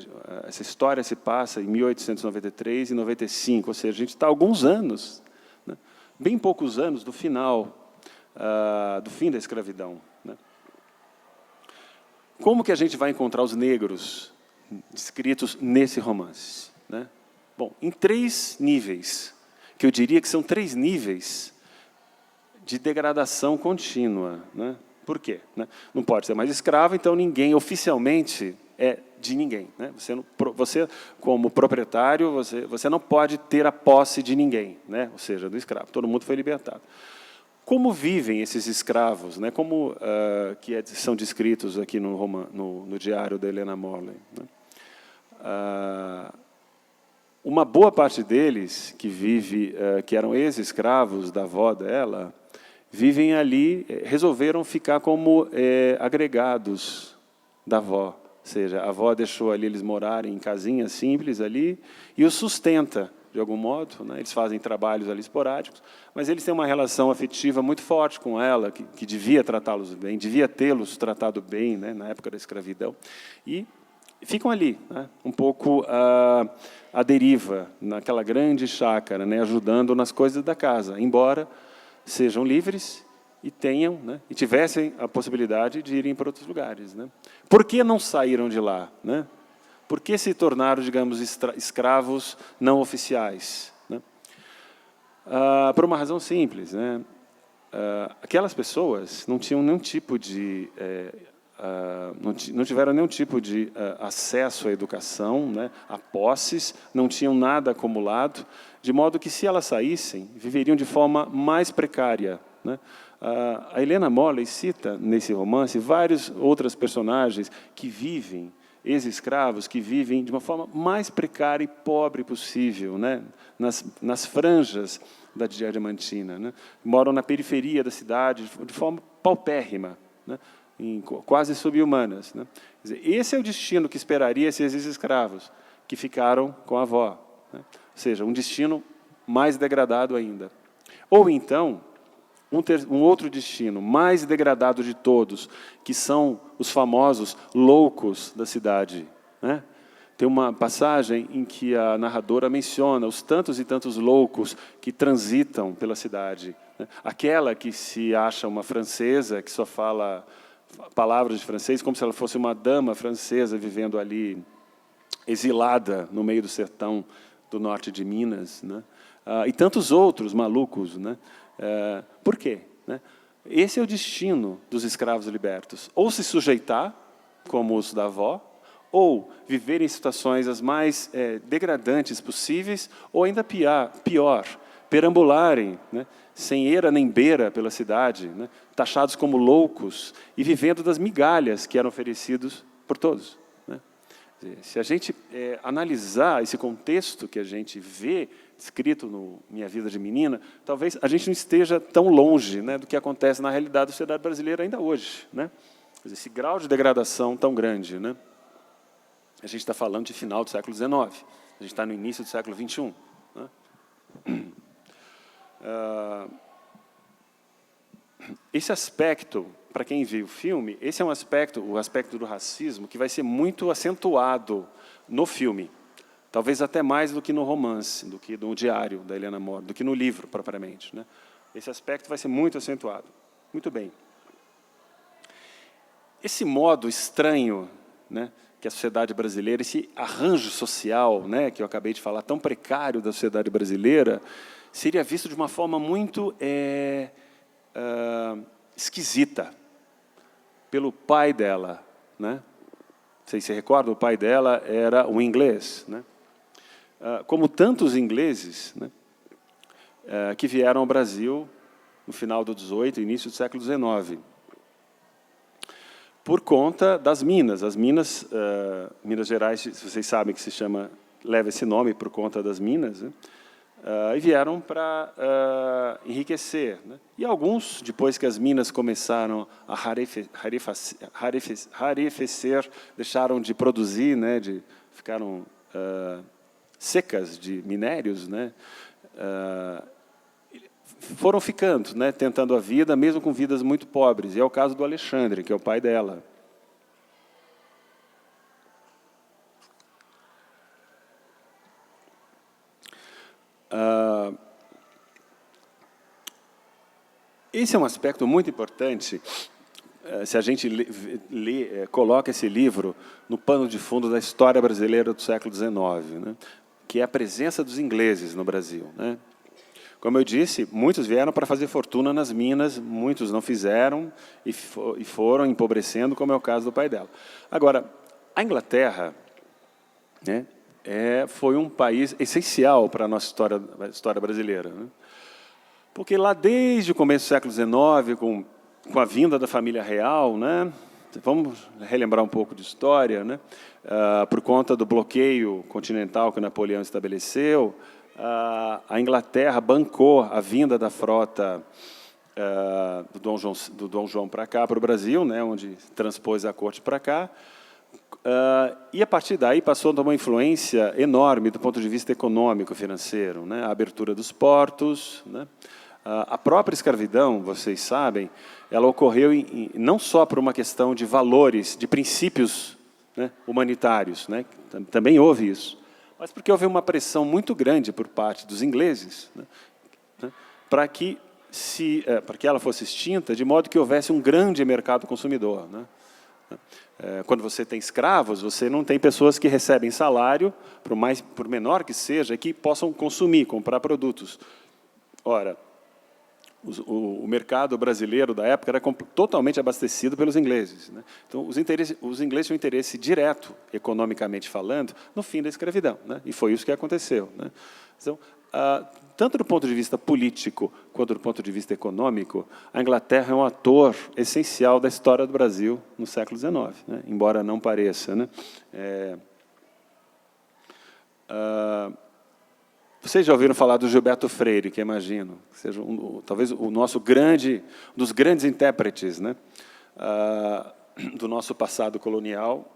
essa história se passa em 1893 e 95, ou seja, a gente está há alguns anos, né, bem poucos anos do final, do fim da escravidão, né? Como que a gente vai encontrar os negros descritos nesse romance, né? Bom, em 3 níveis, que eu diria que são 3 níveis de degradação contínua, né? Por quê, né? Não pode ser mais escravo, então ninguém oficialmente é de ninguém, né? Você como proprietário, você não pode ter a posse de ninguém, né? Ou seja, do escravo. Todo mundo foi libertado. Como vivem esses escravos, né? Como são descritos aqui no diário da Helena Morley, né? Uma boa parte deles que eram ex-escravos da avó dela, vivem ali, resolveram ficar como agregados da avó. Ou seja, a avó deixou ali eles morarem em casinhas simples ali e os sustenta, de algum modo, né? Eles fazem trabalhos ali esporádicos, mas eles têm uma relação afetiva muito forte com ela, que devia tratá-los bem, devia tê-los tratado bem, né, na época da escravidão. E ficam ali, né, um pouco à deriva, naquela grande chácara, né, ajudando nas coisas da casa, embora sejam livres e tenham, né, e tivessem a possibilidade de irem para outros lugares, né. Por que não saíram de lá, né? Por que se tornaram, digamos, escravos não oficiais, né? Por uma razão simples, né? Aquelas pessoas não tinham nenhum tipo de não tiveram nenhum tipo de acesso à educação, né, a posses, não tinham nada acumulado, de modo que, se elas saíssem, viveriam de forma mais precária, né? A Helena Morley cita, nesse romance, vários outros personagens que vivem, ex-escravos, que vivem de uma forma mais precária e pobre possível, né, nas franjas da Diamantina, né? Moram na periferia da cidade, de forma paupérrima, né? Quase sub-humanas, né? Quer dizer, esse é o destino que esperaria esses escravos, que ficaram com a avó, né? Ou seja, um destino mais degradado ainda. Ou então, um outro destino, mais degradado de todos, que são os famosos loucos da cidade, né? Tem uma passagem em que a narradora menciona os tantos e tantos loucos que transitam pela cidade, né? Aquela que se acha uma francesa, que só fala palavras de francês, como se ela fosse uma dama francesa vivendo ali, exilada no meio do sertão do norte de Minas, né? E tantos outros malucos, né? Por quê, né? Esse é o destino dos escravos libertos. Ou se sujeitar, como os da avó, ou viver em situações as mais degradantes possíveis, ou ainda pior, perambularem, né, sem eira nem beira pela cidade, né, taxados como loucos e vivendo das migalhas que eram oferecidos por todos, né. Se a gente analisar esse contexto que a gente vê escrito no Minha Vida de Menina, talvez a gente não esteja tão longe, né, do que acontece na realidade da sociedade brasileira ainda hoje, né. Esse grau de degradação tão grande, né. A gente está falando de final do século XIX, a gente está no início do século XXI, né. Esse aspecto, para quem viu o filme, esse é um aspecto, o aspecto do racismo, que vai ser muito acentuado no filme. Talvez até mais do que no romance, do que no diário da Helena Morley, do que no livro, propriamente, né? Esse aspecto vai ser muito acentuado. Muito bem. Esse modo estranho, né, que a sociedade brasileira, esse arranjo social, né, que eu acabei de falar, tão precário da sociedade brasileira, seria visto de uma forma muito esquisita pelo pai dela, né? Vocês se recordam? O pai dela era um inglês, né? Como tantos ingleses, né, que vieram ao Brasil no final do XVIII, início do século XIX, por conta das minas. As minas, Minas Gerais, vocês sabem que leva esse nome por conta das minas, né? E vieram para enriquecer, né? E alguns, depois que as minas começaram a rarefacer, deixaram de produzir, né? Ficaram secas de minérios, né? Foram ficando, né? Tentando a vida, mesmo com vidas muito pobres. E é o caso do Alexandre, que é o pai dela. Esse é um aspecto muito importante se a gente coloca esse livro no pano de fundo da história brasileira do século XIX, né, que é a presença dos ingleses no Brasil, né. Como eu disse, muitos vieram para fazer fortuna nas minas, muitos não fizeram e foram empobrecendo, como é o caso do pai dela. Agora, a Inglaterra, né, foi um país essencial para a nossa história brasileira, né, porque lá desde o começo do século XIX, com a vinda da família real, né, vamos relembrar um pouco de história, né, por conta do bloqueio continental que Napoleão estabeleceu, a Inglaterra bancou a vinda da frota do Dom João para cá, para o Brasil, né, onde transpôs a corte para cá, e, a partir daí, passou a ter uma influência enorme do ponto de vista econômico, financeiro, né, a abertura dos portos, né, a própria escravidão, vocês sabem, ela ocorreu não só por uma questão de valores, de princípios, né, humanitários, né, também houve isso, mas porque houve uma pressão muito grande por parte dos ingleses, né, para que ela fosse extinta, de modo que houvesse um grande mercado consumidor, né. Quando você tem escravos, você não tem pessoas que recebem salário, por menor que seja, que possam consumir, comprar produtos. Ora, o mercado brasileiro da época era totalmente abastecido pelos ingleses, né? Então, os ingleses tinham interesse direto, economicamente falando, no fim da escravidão, né? E foi isso que aconteceu, né? Então, tanto do ponto de vista político quanto do ponto de vista econômico, a Inglaterra é um ator essencial da história do Brasil no século XIX, né? Embora não pareça, né? Vocês já ouviram falar do Gilberto Freire, que imagino, que seja talvez o nosso um dos grandes intérpretes, né, do nosso passado colonial.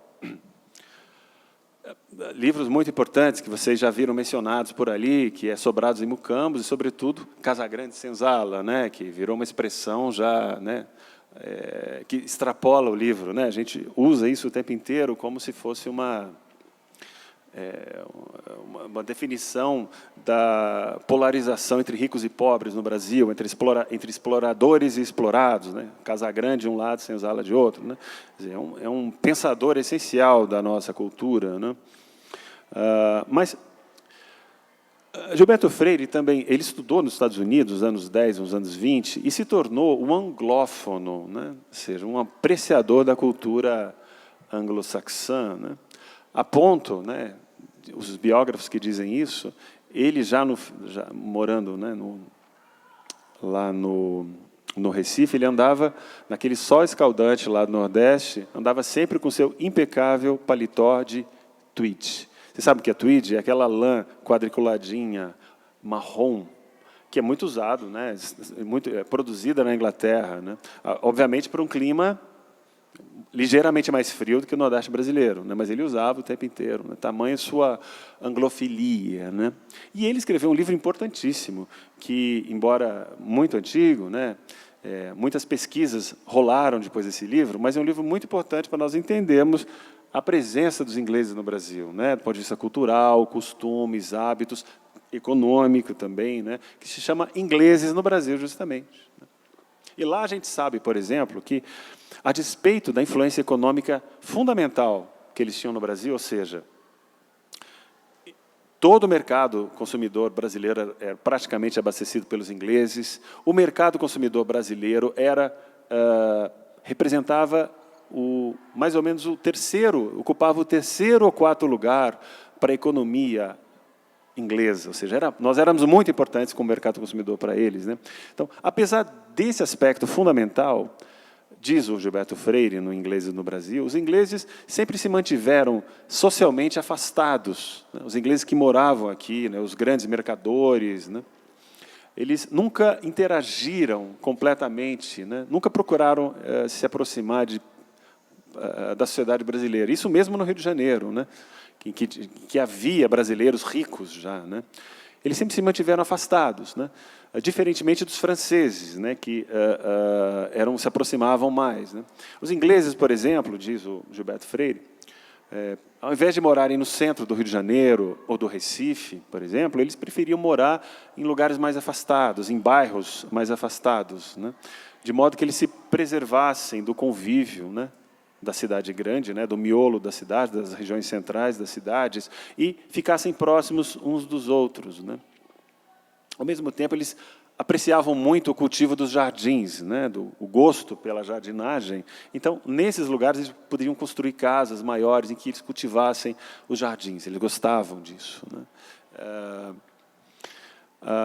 Livros muito importantes que vocês já viram mencionados por ali, que é Sobrados e Mucambos, e, sobretudo, Casagrande Senzala, né, que virou uma expressão já, né, que extrapola o livro, né? A gente usa isso o tempo inteiro como se fosse uma definição da polarização entre ricos e pobres no Brasil, entre exploradores e explorados, né? Casagrande de um lado, Senzala de outro, né? Quer dizer, é um pensador essencial da nossa cultura, né? Mas Gilberto Freire também, ele estudou nos Estados Unidos nos anos 10, nos anos 20, e se tornou um anglófono, né? Ou seja, um apreciador da cultura anglo-saxã, né? A ponto, né, os biógrafos que dizem isso, ele já morando, né, lá no Recife, ele andava naquele sol escaldante lá do Nordeste, andava sempre com seu impecável paletó de tweed. Você sabe o que é tweed? É aquela lã quadriculadinha, marrom, que é muito usado, né, produzida na Inglaterra, né, obviamente por um clima ligeiramente mais frio do que o Nordeste brasileiro, né? Mas ele usava o tempo inteiro, né? Tamanha sua anglofilia, né? E ele escreveu um livro importantíssimo, que, embora muito antigo, né, muitas pesquisas rolaram depois desse livro, mas é um livro muito importante para nós entendermos a presença dos ingleses no Brasil, né, do ponto de vista cultural, costumes, hábitos, econômico também, né, que se chama Ingleses no Brasil, justamente. E lá a gente sabe, por exemplo, que, a despeito da influência econômica fundamental que eles tinham no Brasil, ou seja, todo o mercado consumidor brasileiro era praticamente abastecido pelos ingleses, o mercado consumidor brasileiro representava mais ou menos ocupava o terceiro ou quarto lugar para a economia inglesa, ou seja, nós éramos muito importantes como mercado consumidor para eles, né? Então, apesar desse aspecto fundamental, diz o Gilberto Freire, no Ingleses no Brasil, os ingleses sempre se mantiveram socialmente afastados, né? Os ingleses que moravam aqui, né, os grandes mercadores, né, eles nunca interagiram completamente, né, nunca procuraram se aproximar da sociedade brasileira. Isso mesmo no Rio de Janeiro, né, que havia brasileiros ricos já, né? Eles sempre se mantiveram afastados, né? Diferentemente dos franceses, né, que se aproximavam mais, né? Os ingleses, por exemplo, diz o Gilberto Freire, Ao invés de morarem no centro do Rio de Janeiro ou do Recife, por exemplo, eles preferiam morar em lugares mais afastados, em bairros mais afastados, né? De modo que eles se preservassem do convívio, né, da cidade grande, né, do miolo da cidade, das regiões centrais das cidades, e ficassem próximos uns dos outros, né? Ao mesmo tempo, eles apreciavam muito o cultivo dos jardins, né, o gosto pela jardinagem. Então, nesses lugares, eles poderiam construir casas maiores em que eles cultivassem os jardins. Eles gostavam disso, né?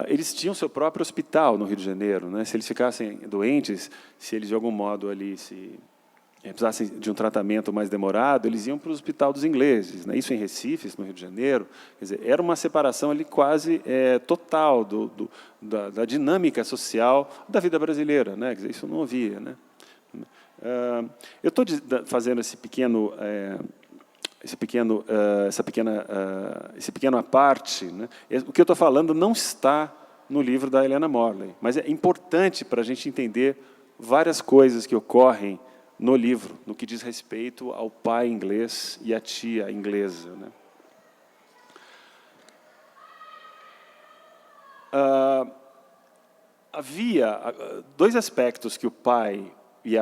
Eles tinham seu próprio hospital no Rio de Janeiro, né? Se eles ficassem doentes, se eles, de algum modo, ali precisassem de um tratamento mais demorado, eles iam para o hospital dos ingleses, né? Isso em Recife, isso no Rio de Janeiro. Quer dizer, era uma separação ali quase total da dinâmica social da vida brasileira, né? Quer dizer, isso não havia, né? Eu estou fazendo esse pequeno pequena parte, né? O que eu estou falando não está no livro da Helena Morley, mas é importante para a gente entender várias coisas que ocorrem no livro, no que diz respeito ao pai inglês e à tia inglesa, né? Havia dois aspectos que o pai e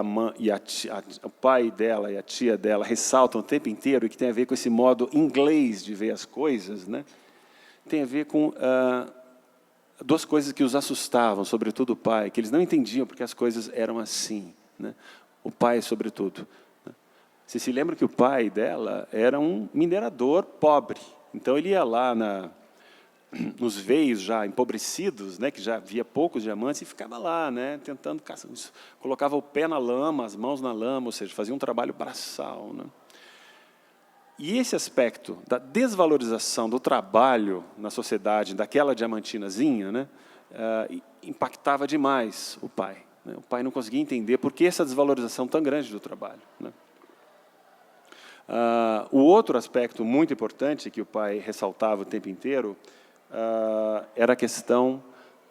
o pai dela e a tia dela ressaltam o tempo inteiro, e que tem a ver com esse modo inglês de ver as coisas, né? Tem a ver com duas coisas que os assustavam, sobretudo o pai, que eles não entendiam porque as coisas eram assim, né? O pai, sobretudo, né? Você se lembra que o pai dela era um minerador pobre. Então, ele ia lá nos veios já empobrecidos, né, que já havia poucos diamantes, e ficava lá, né, tentando caçar. Colocava o pé na lama, as mãos na lama, ou seja, fazia um trabalho braçal, né? E esse aspecto da desvalorização do trabalho na sociedade, daquela diamantinazinha, né, impactava demais o pai, né? O pai não conseguia entender por que essa desvalorização tão grande do trabalho, né? O outro aspecto muito importante que o pai ressaltava o tempo inteiro era a questão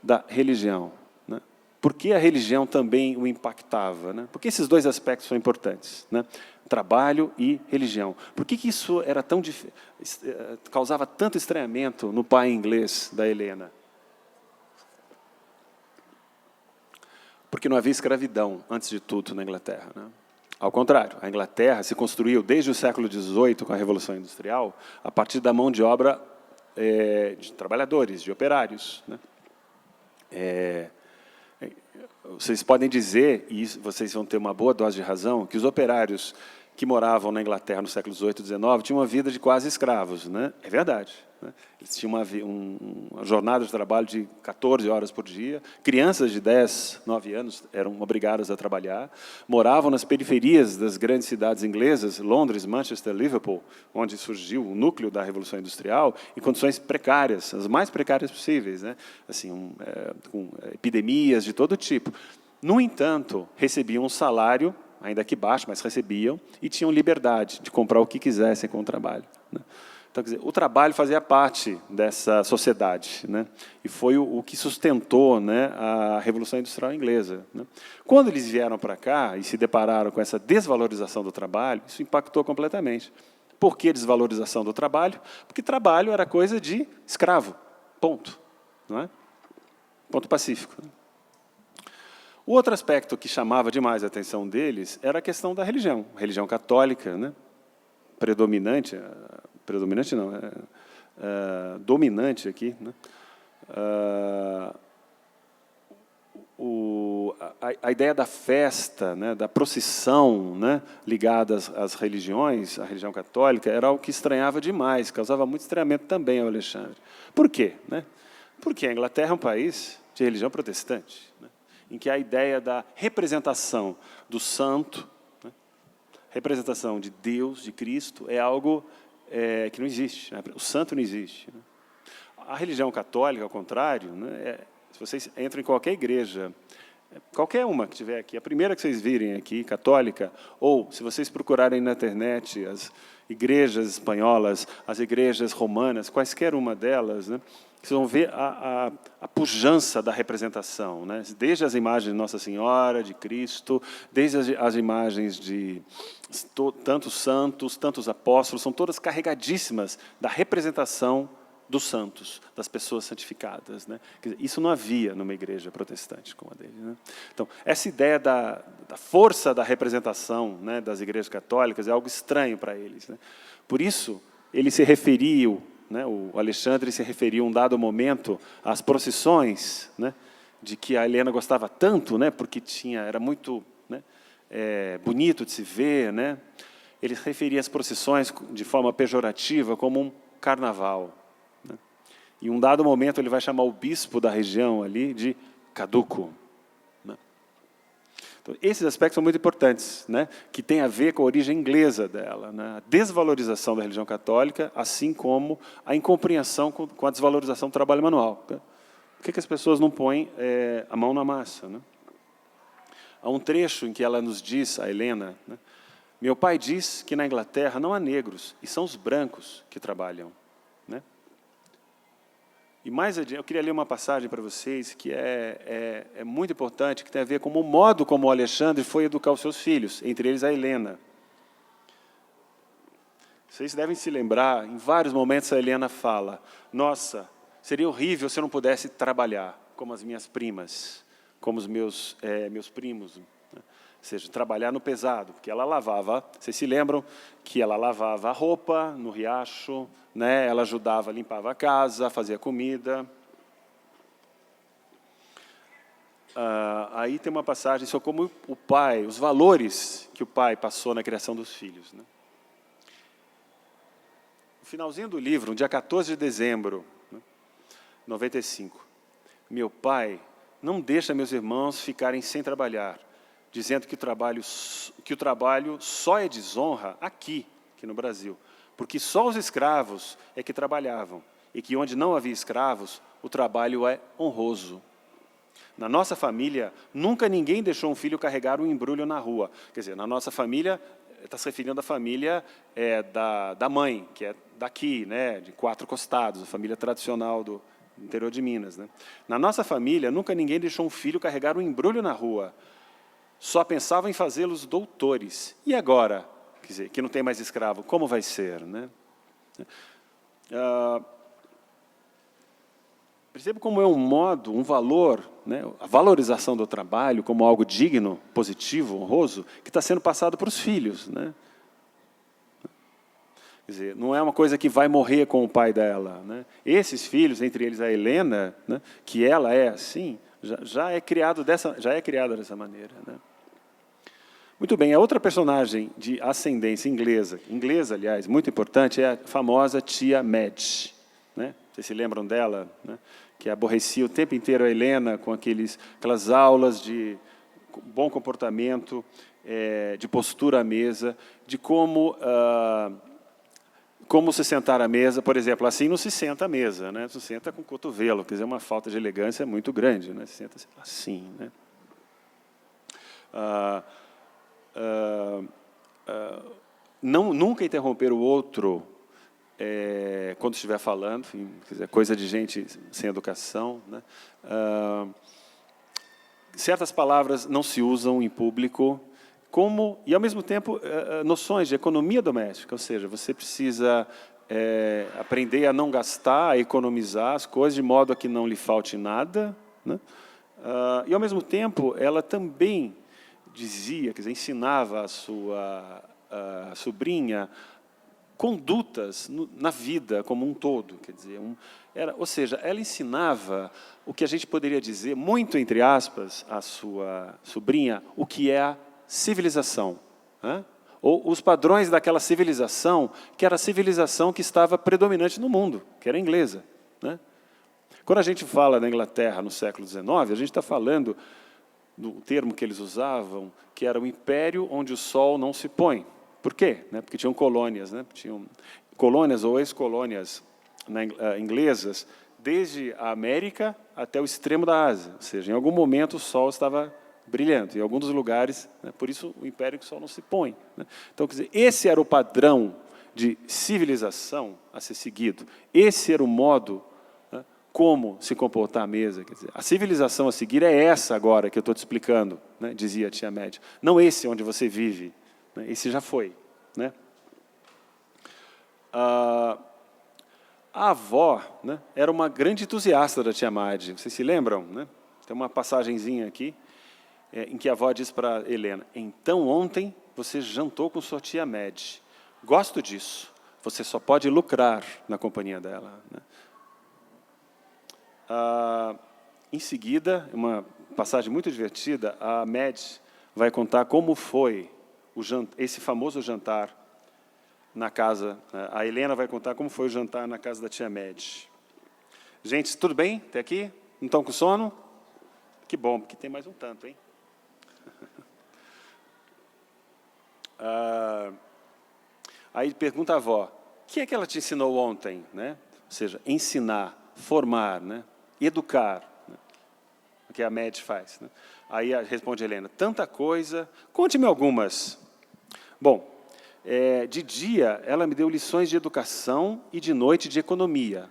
da religião, né? Por que a religião também o impactava, né? Por que esses dois aspectos são importantes, né? Trabalho e religião. Por que isso era causava tanto estranhamento no pai inglês da Helena? Porque não havia escravidão, antes de tudo, na Inglaterra, né? Ao contrário, a Inglaterra se construiu desde o século XVIII, com a Revolução Industrial, a partir da mão de obra de trabalhadores, de operários, né? Vocês podem dizer, e vocês vão ter uma boa dose de razão, que os operários que moravam na Inglaterra no século XVIII e XIX tinham uma vida de quase escravos, né? É verdade, né? Eles tinham uma jornada de trabalho de 14 horas por dia, crianças de 10, 9 anos eram obrigadas a trabalhar, moravam nas periferias das grandes cidades inglesas, Londres, Manchester, Liverpool, onde surgiu o núcleo da Revolução Industrial, em condições precárias, as mais precárias possíveis, né? Assim, com epidemias de todo tipo. No entanto, recebiam um salário, ainda que baixo, mas recebiam, e tinham liberdade de comprar o que quisessem com o trabalho, né? Então, quer dizer, o trabalho fazia parte dessa sociedade, né? E foi o que sustentou, né, a Revolução Industrial Inglesa, né? Quando eles vieram para cá e se depararam com essa desvalorização do trabalho, isso impactou completamente. Por que desvalorização do trabalho? Porque trabalho era coisa de escravo, ponto, não é? Ponto pacífico. O outro aspecto que chamava demais a atenção deles era a questão da religião. Religião católica, né? Predominante não, dominante aqui, né? A ideia da festa, né, da procissão, né, ligada às religiões, a religião católica, era algo que estranhava demais, causava muito estranhamento também ao Alexandre. Por quê, né? Porque a Inglaterra é um país de religião protestante, né, em que a ideia da representação do santo, né, representação de Deus, de Cristo, é algo que não existe, né? O santo não existe, né? A religião católica, ao contrário, né, se vocês entram em qualquer igreja qualquer uma que tiver aqui, a primeira que vocês virem aqui, católica, ou se vocês procurarem na internet as igrejas espanholas, as igrejas romanas, quaisquer uma delas, né, vocês vão ver a pujança da representação, né? Desde as imagens de Nossa Senhora, de Cristo, desde as imagens de tantos santos, tantos apóstolos, são todas carregadíssimas da representação dos santos, das pessoas santificadas, né? Quer dizer, isso não havia numa igreja protestante como a dele, né? Então, essa ideia da força da representação, né, das igrejas católicas é algo estranho para eles, né? Por isso, ele se referiu, né, o Alexandre se referiu, um dado momento, às procissões, né, de que a Helena gostava tanto, né, porque era muito, né, bonito de se ver, né? Ele se referia às procissões de forma pejorativa como um carnaval. E, em um dado momento, ele vai chamar o bispo da região ali de caduco, né? Então, esses aspectos são muito importantes, né, que têm a ver com a origem inglesa dela, né, a desvalorização da religião católica, assim como a incompreensão com a desvalorização do trabalho manual. Por que as pessoas não põem a mão na massa, né? Há um trecho em que ela nos diz, a Helena, né, meu pai diz que na Inglaterra não há negros, e são os brancos que trabalham, né? E mais adiante, eu queria ler uma passagem para vocês que é muito importante, que tem a ver com o modo como o Alexandre foi educar os seus filhos, entre eles a Helena. Vocês devem se lembrar, em vários momentos a Helena fala, nossa, seria horrível se eu não pudesse trabalhar, como as minhas primas, como os meus primos, né? Ou seja, trabalhar no pesado, porque ela lavava, vocês se lembram que ela lavava a roupa no riacho, né? Ela ajudava, limpava a casa, fazia comida. Aí tem uma passagem sobre como o pai, os valores que o pai passou na criação dos filhos, né? No finalzinho do livro, no dia 14 de dezembro, né, 95, meu pai não deixa meus irmãos ficarem sem trabalhar, dizendo que o trabalho só é desonra aqui no Brasil, porque só os escravos é que trabalhavam, e que onde não havia escravos, o trabalho é honroso. Na nossa família, nunca ninguém deixou um filho carregar um embrulho na rua. Quer dizer, na nossa família, está se referindo à família da mãe, que é daqui, né, de 4 costados, a família tradicional do interior de Minas, né? Na nossa família, nunca ninguém deixou um filho carregar um embrulho na rua. Só pensavam em fazê-los doutores. E agora, quer dizer, que não tem mais escravo, como vai ser, né? Percebe como é um modo, um valor, né, a valorização do trabalho como algo digno, positivo, honroso, que está sendo passado para os filhos, né? Quer dizer, não é uma coisa que vai morrer com o pai dela, né? Esses filhos, entre eles a Helena, né, que ela é assim, já é criada dessa maneira, né? Muito bem, a outra personagem de ascendência inglesa, aliás, muito importante, é a famosa tia Madge, né? Vocês se lembram dela, né? Que aborrecia o tempo inteiro a Helena com aquelas aulas de bom comportamento, de postura à mesa, de como se sentar à mesa. Por exemplo, assim não se senta à mesa, né? Se senta com o cotovelo, quer dizer, uma falta de elegância muito grande, né? Se senta assim, né? Nunca interromper o outro quando estiver falando, enfim, coisa de gente sem educação, né? Certas palavras não se usam em público, e, ao mesmo tempo, noções de economia doméstica, ou seja, você precisa aprender a não gastar, a economizar as coisas, de modo a que não lhe falte nada, né? E, ao mesmo tempo, ela também dizia, quer dizer, ensinava a sua sobrinha condutas na vida como um todo, quer dizer, ou seja, ela ensinava o que a gente poderia dizer, muito entre aspas, à sua sobrinha, o que é a civilização, né? Ou os padrões daquela civilização, que era a civilização que estava predominante no mundo, que era a inglesa, né? Quando a gente fala da Inglaterra no século XIX, a gente está falando do termo que eles usavam, que era o império onde o sol não se põe. Por quê? Porque tinham colônias, né? Tinham colônias ou ex-colônias inglesas, desde a América até o extremo da Ásia. Ou seja, em algum momento o sol estava brilhando. Em alguns dos lugares, né, por isso o Império que o Sol não se põe. Né? Então, quer dizer, esse era o padrão de civilização a ser seguido. Esse era o modo, né, como se comportar à mesa. Quer dizer, a civilização a seguir é essa agora que eu estou te explicando, né, dizia a tia Média. Não esse onde você vive. Né, esse já foi. Né? A avó, né, era uma grande entusiasta da tia Média. Vocês se lembram? Né? Tem uma passagenzinha aqui, em que a avó diz para Helena, então ontem você jantou com sua tia Média. Gosto disso. Você só pode lucrar na companhia dela. Né? Em seguida, uma passagem muito divertida, a Média vai contar como foi esse famoso jantar na casa. A Helena vai contar como foi o jantar na casa da tia Média. Gente, tudo bem até aqui? Não estão com sono? Que bom, porque tem mais um tanto, hein? Aí pergunta a avó, o que é que ela te ensinou ontem? Né? Ou seja, ensinar, formar, né? Educar. Né? O que a Média faz. Né? Aí responde a Helena, tanta coisa, conte-me algumas. Bom, de dia ela me deu lições de educação e de noite de economia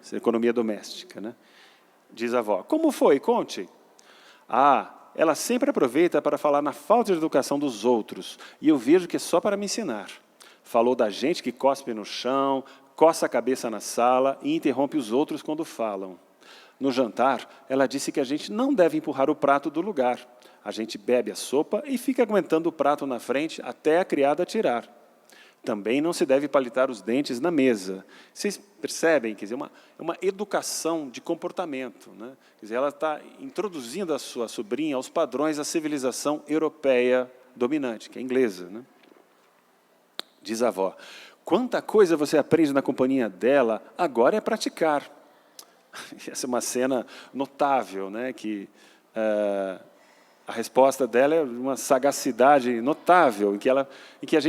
doméstica. Né? Diz a avó, como foi? Conte. Ela sempre aproveita para falar na falta de educação dos outros, e eu vejo que é só para me ensinar. Falou da gente que cospe no chão, coça a cabeça na sala e interrompe os outros quando falam. No jantar, ela disse que a gente não deve empurrar o prato do lugar. A gente bebe a sopa e fica aguentando o prato na frente até a criada tirar. Também não se deve palitar os dentes na mesa. Vocês percebem? Quer dizer, é uma educação de comportamento. Né? Quer dizer, ela está introduzindo a sua sobrinha aos padrões da civilização europeia dominante, que é inglesa. Né? Diz a avó, quanta coisa você aprende na companhia dela, agora é praticar. Essa é uma cena notável, né? Que a resposta dela é uma sagacidade notável, em que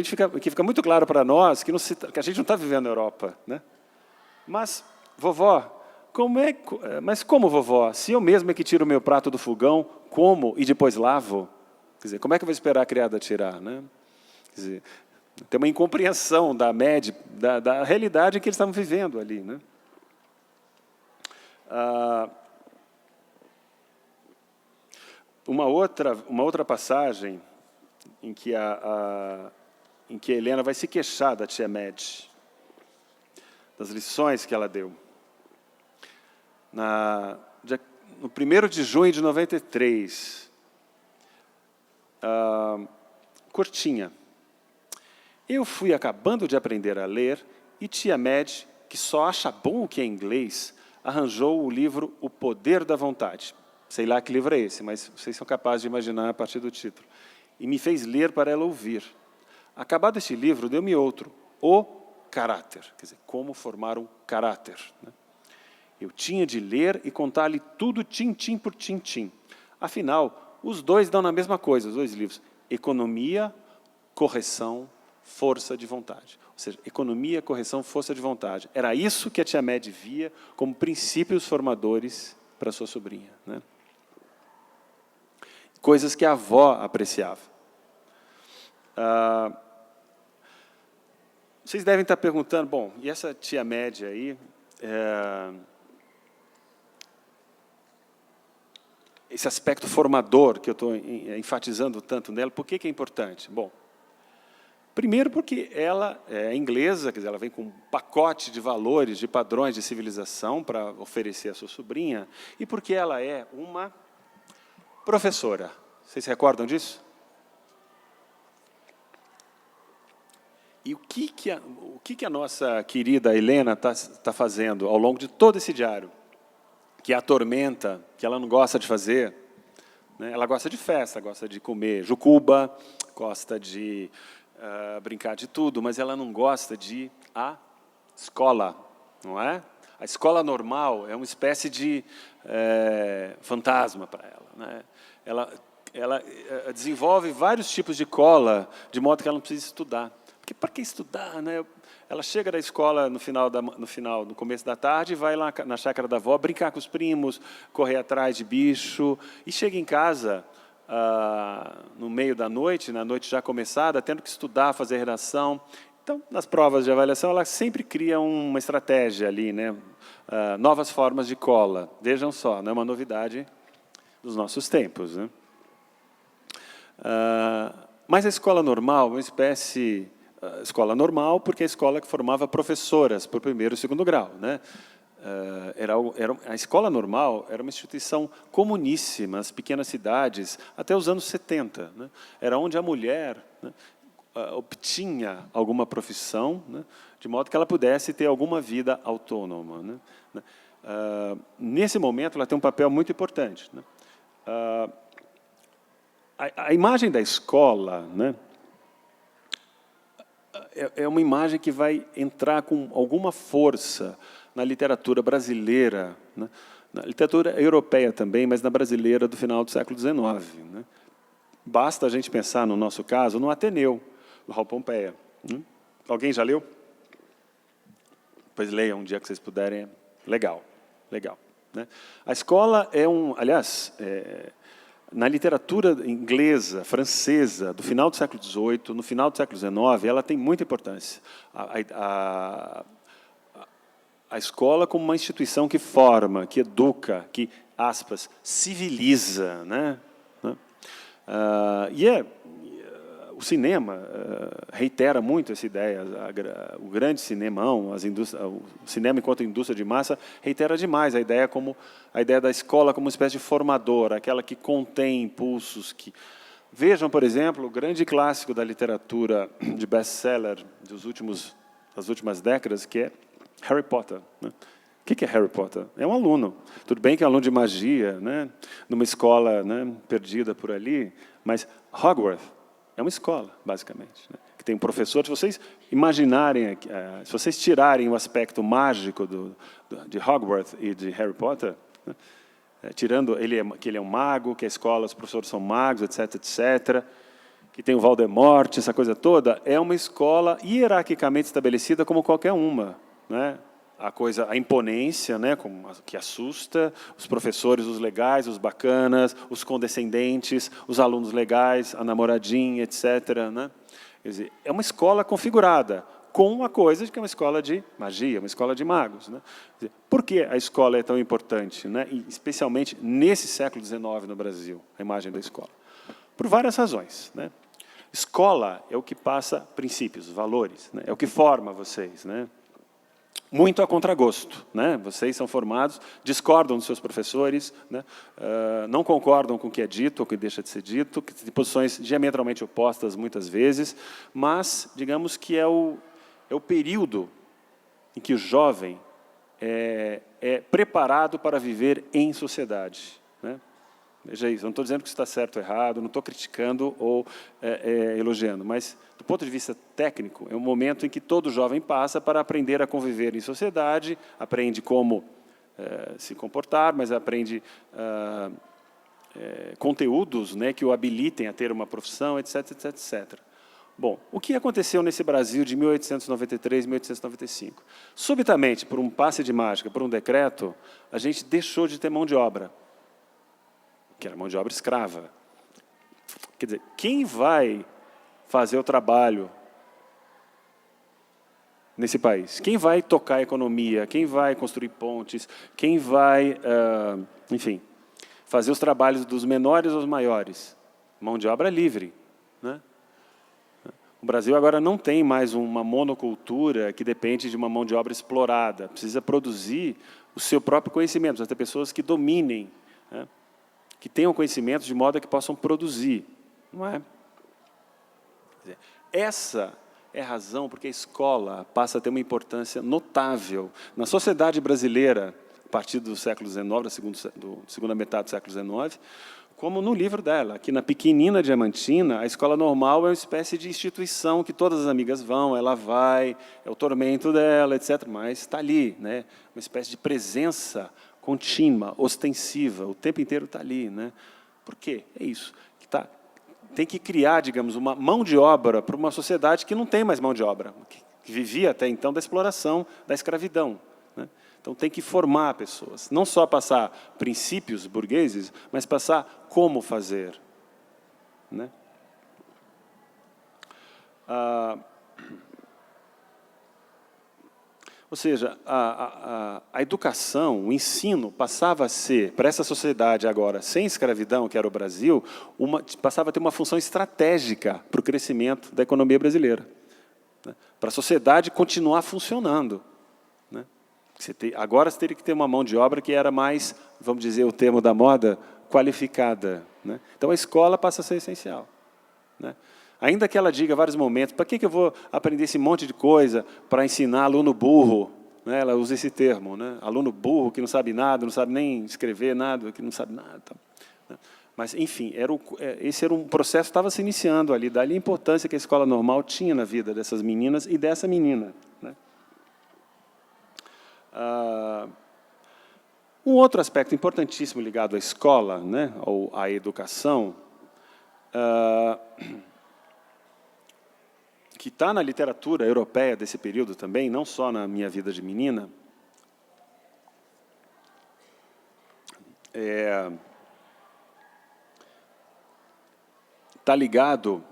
fica muito claro para nós que a gente não está vivendo na Europa. Né? Mas, vovó, como, vovó? Se eu mesma é que tiro o meu prato do fogão, como e depois lavo? Quer dizer, como é que eu vou esperar a criada tirar? Né? Quer dizer, tem uma incompreensão da Média, da realidade que eles estavam vivendo ali. Né? Uma outra passagem em que a Helena vai se queixar da tia Média, das lições que ela deu. No 1º de junho de 93, curtinha. Eu fui acabando de aprender a ler e tia Média, que só acha bom o que é inglês, arranjou o livro O Poder da Vontade. Sei lá que livro é esse, mas vocês são capazes de imaginar a partir do título. E me fez ler para ela ouvir. Acabado este livro, deu-me outro, O Caráter. Quer dizer, como formar um caráter. Né? Eu tinha de ler e contar-lhe tudo tim-tim por tim-tim. Afinal, os dois dão na mesma coisa, os dois livros. Economia, correção, força de vontade. Ou seja, economia, correção, força de vontade. Era isso que a tia Média via como princípios formadores para sua sobrinha. Né? Coisas que a avó apreciava. Vocês devem estar perguntando, bom, e essa tia Média aí, esse aspecto formador que eu estou enfatizando tanto nela, por que é importante? Bom, primeiro porque ela é inglesa, quer dizer, ela vem com um pacote de valores, de padrões de civilização para oferecer à sua sobrinha, e porque ela é uma professora. Vocês se recordam disso? E o que a nossa querida Helena está fazendo ao longo de todo esse diário? Que a atormenta, que ela não gosta de fazer. Né? Ela gosta de festa, gosta de comer jucuba, gosta de brincar de tudo, mas ela não gosta de ir à escola, não é? A escola normal é uma espécie de fantasma para ela. Né? Ela desenvolve vários tipos de cola, de modo que ela não precisa estudar. Porque para que estudar? Né? Ela chega da escola no começo da tarde, vai lá na chácara da avó, brincar com os primos, correr atrás de bicho, e chega em casa, no meio da noite, na noite já começada, tendo que estudar, fazer redação. Então, nas provas de avaliação, ela sempre cria uma estratégia ali, né? Novas formas de cola. Vejam só, não é uma novidade dos nossos tempos, né? Mas a escola normal, uma espécie... escola normal, porque é a escola que formava professoras para o primeiro e segundo grau, né? A escola normal era uma instituição comuníssima, nas pequenas cidades, até os anos 70. Né? Era onde a mulher, né, obtinha alguma profissão, né, de modo que ela pudesse ter alguma vida autônoma. Né? Nesse momento, ela tem um papel muito importante. Né? A imagem da escola, né, é uma imagem que vai entrar com alguma força na literatura brasileira, né? Na literatura europeia também, mas na brasileira do final do século XIX. Né? Basta a gente pensar, no nosso caso, no Ateneu, do Raul Pompeia. Alguém já leu? Pois leiam um dia que vocês puderem. Legal, legal. Né? A escola é aliás, na literatura inglesa, francesa, do final do século XVIII, no final do século XIX, ela tem muita importância. A escola como uma instituição que forma, que educa, que, aspas, civiliza. Né? O cinema reitera muito essa ideia. O grande cinemão, o cinema enquanto indústria de massa, reitera demais a ideia da escola como uma espécie de formadora, aquela que contém impulsos. Vejam, por exemplo, o grande clássico da literatura de best-seller das últimas décadas, que é Harry Potter. Né? O que é Harry Potter? É um aluno. Tudo bem que é um aluno de magia, né? Numa escola, né, perdida por ali, mas Hogwarts é uma escola, basicamente, né? Que tem um professor. Se vocês imaginarem, se vocês tirarem o aspecto mágico de Hogwarts e de Harry Potter, né, tirando que ele é um mago, que a escola, os professores são magos, etc., etc., que tem o Voldemort, essa coisa toda, é uma escola hierarquicamente estabelecida como qualquer uma. Né? A imponência, né, que assusta, os professores, os legais, os bacanas, os condescendentes, os alunos legais, a namoradinha, etc. Né? Quer dizer, é uma escola configurada com uma coisa de que é uma escola de magia, uma escola de magos. Né? Quer dizer, por que a escola é tão importante, né? E especialmente nesse século XIX no Brasil, a imagem da escola? Por várias razões. Né? Escola é o que passa princípios, valores, né? É o que forma vocês. Né? Muito a contragosto. Né? Vocês são formados, discordam dos seus professores, né? Não concordam com o que é dito ou o que deixa de ser dito, que tem posições diametralmente opostas muitas vezes, mas, digamos que é o período em que o jovem é preparado para viver em sociedade. Né? Veja isso, eu não estou dizendo que isso está certo ou errado, não estou criticando ou elogiando, mas, do ponto de vista técnico, é um momento em que todo jovem passa para aprender a conviver em sociedade, aprende como se comportar, mas aprende conteúdos, né, que o habilitem a ter uma profissão, etc., etc., etc. Bom, o que aconteceu nesse Brasil de 1893, 1895? Subitamente, por um passe de mágica, por um decreto, a gente deixou de ter mão de obra, que era mão de obra escrava. Quer dizer, quem vai fazer o trabalho nesse país? Quem vai tocar a economia? Quem vai construir pontes? Quem vai, enfim, fazer os trabalhos dos menores aos maiores? Mão de obra livre. Né? O Brasil agora não tem mais uma monocultura que depende de uma mão de obra explorada. Precisa produzir o seu próprio conhecimento. Precisa ter pessoas que dominem, né? Que tenham conhecimento de modo a que possam produzir. Não é? Essa é a razão porque a escola passa a ter uma importância notável na sociedade brasileira, a partir do século XIX, da segunda metade do século XIX, como no livro dela, que na Pequenina Diamantina, a escola normal é uma espécie de instituição que todas as amigas vão, ela vai, é o tormento dela, etc., mas está ali, né? Uma espécie de presença contínua, ostensiva, o tempo inteiro está ali. Né? Por quê? É isso. Tem que criar, digamos, uma mão de obra para uma sociedade que não tem mais mão de obra, que vivia até então da exploração, da escravidão. Né? Então, tem que formar pessoas. Não só passar princípios burgueses, mas passar como fazer. né? Ou seja, a educação, o ensino, passava a ser, para essa sociedade agora, sem escravidão, que era o Brasil, passava a ter uma função estratégica para o crescimento da economia brasileira, né? Para a sociedade continuar funcionando, né? Agora você teria que ter uma mão de obra que era mais, vamos dizer o termo da moda, qualificada, né? Então a escola passa a ser essencial, né? Ainda que ela diga em vários momentos, para que eu vou aprender esse monte de coisa para ensinar aluno burro? Né? Ela usa esse termo, né? Aluno burro que não sabe nada, não sabe nem escrever nada, que não sabe nada. Tá? Mas, enfim, esse era um processo que estava se iniciando ali, dali a importância que a escola normal tinha na vida dessas meninas e dessa menina, né? Um outro aspecto importantíssimo ligado à escola, né, ou à educação, que está na literatura europeia desse período também, não só na minha vida de menina, está ligado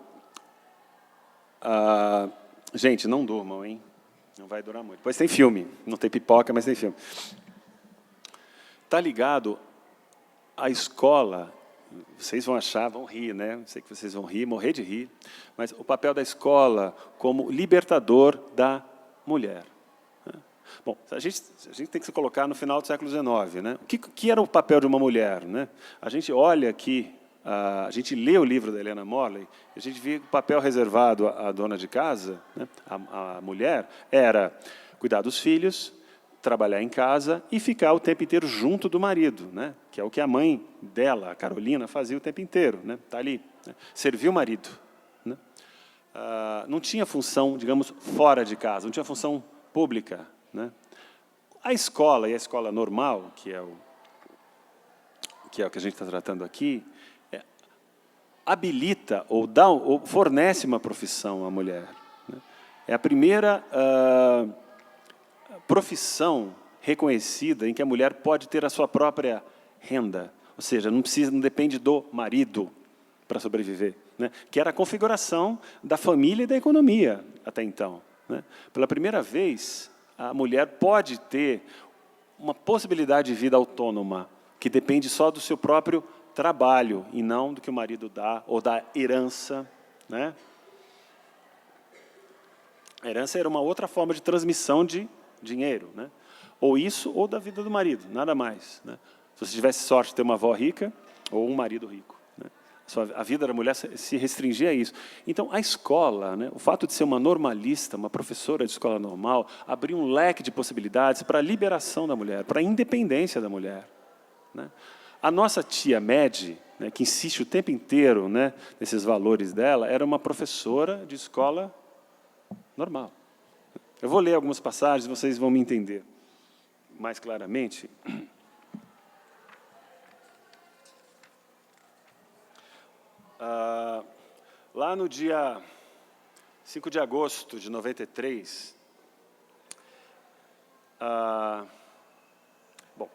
a... Gente, não durmam, hein? Não vai durar muito. Depois tem filme, não tem pipoca, mas tem filme. Está ligado à escola. Vocês vão achar, vão rir, né? Sei que vocês vão rir, morrer de rir, mas o papel da escola como libertador da mulher. Bom, a gente tem que se colocar no final do século XIX, né? O que era o papel de uma mulher, né? A gente olha aqui, a gente lê o livro da Helena Morley, a gente vê que o papel reservado à dona de casa, né? A mulher, era cuidar dos filhos, trabalhar em casa e ficar o tempo inteiro junto do marido, né? Que é o que a mãe dela, a Carolina, fazia o tempo inteiro, né? Tá ali, né? Servir o marido, né? Não tinha função, digamos, fora de casa, não tinha função pública, né? A escola e a escola normal, que é o que a gente está tratando aqui, habilita ou fornece uma profissão à mulher, né? É a primeira profissão reconhecida em que a mulher pode ter a sua própria renda, ou seja, não depende do marido para sobreviver, né? Que era a configuração da família e da economia até então, né? Pela primeira vez, a mulher pode ter uma possibilidade de vida autônoma, que depende só do seu próprio trabalho, e não do que o marido dá, ou da herança, né? A herança era uma outra forma de transmissão de dinheiro, né? Ou isso, ou da vida do marido, nada mais, né? Se você tivesse sorte de ter uma avó rica, ou um marido rico, né? A vida da mulher se restringia a isso. Então, a escola, né, o fato de ser uma normalista, uma professora de escola normal, abriu um leque de possibilidades para a liberação da mulher, para a independência da mulher, né? A nossa tia Mad, né, que insiste o tempo inteiro, né, nesses valores dela, era uma professora de escola normal. Eu vou ler algumas passagens, vocês vão me entender mais claramente. Lá no dia 5 de agosto de 93, bom,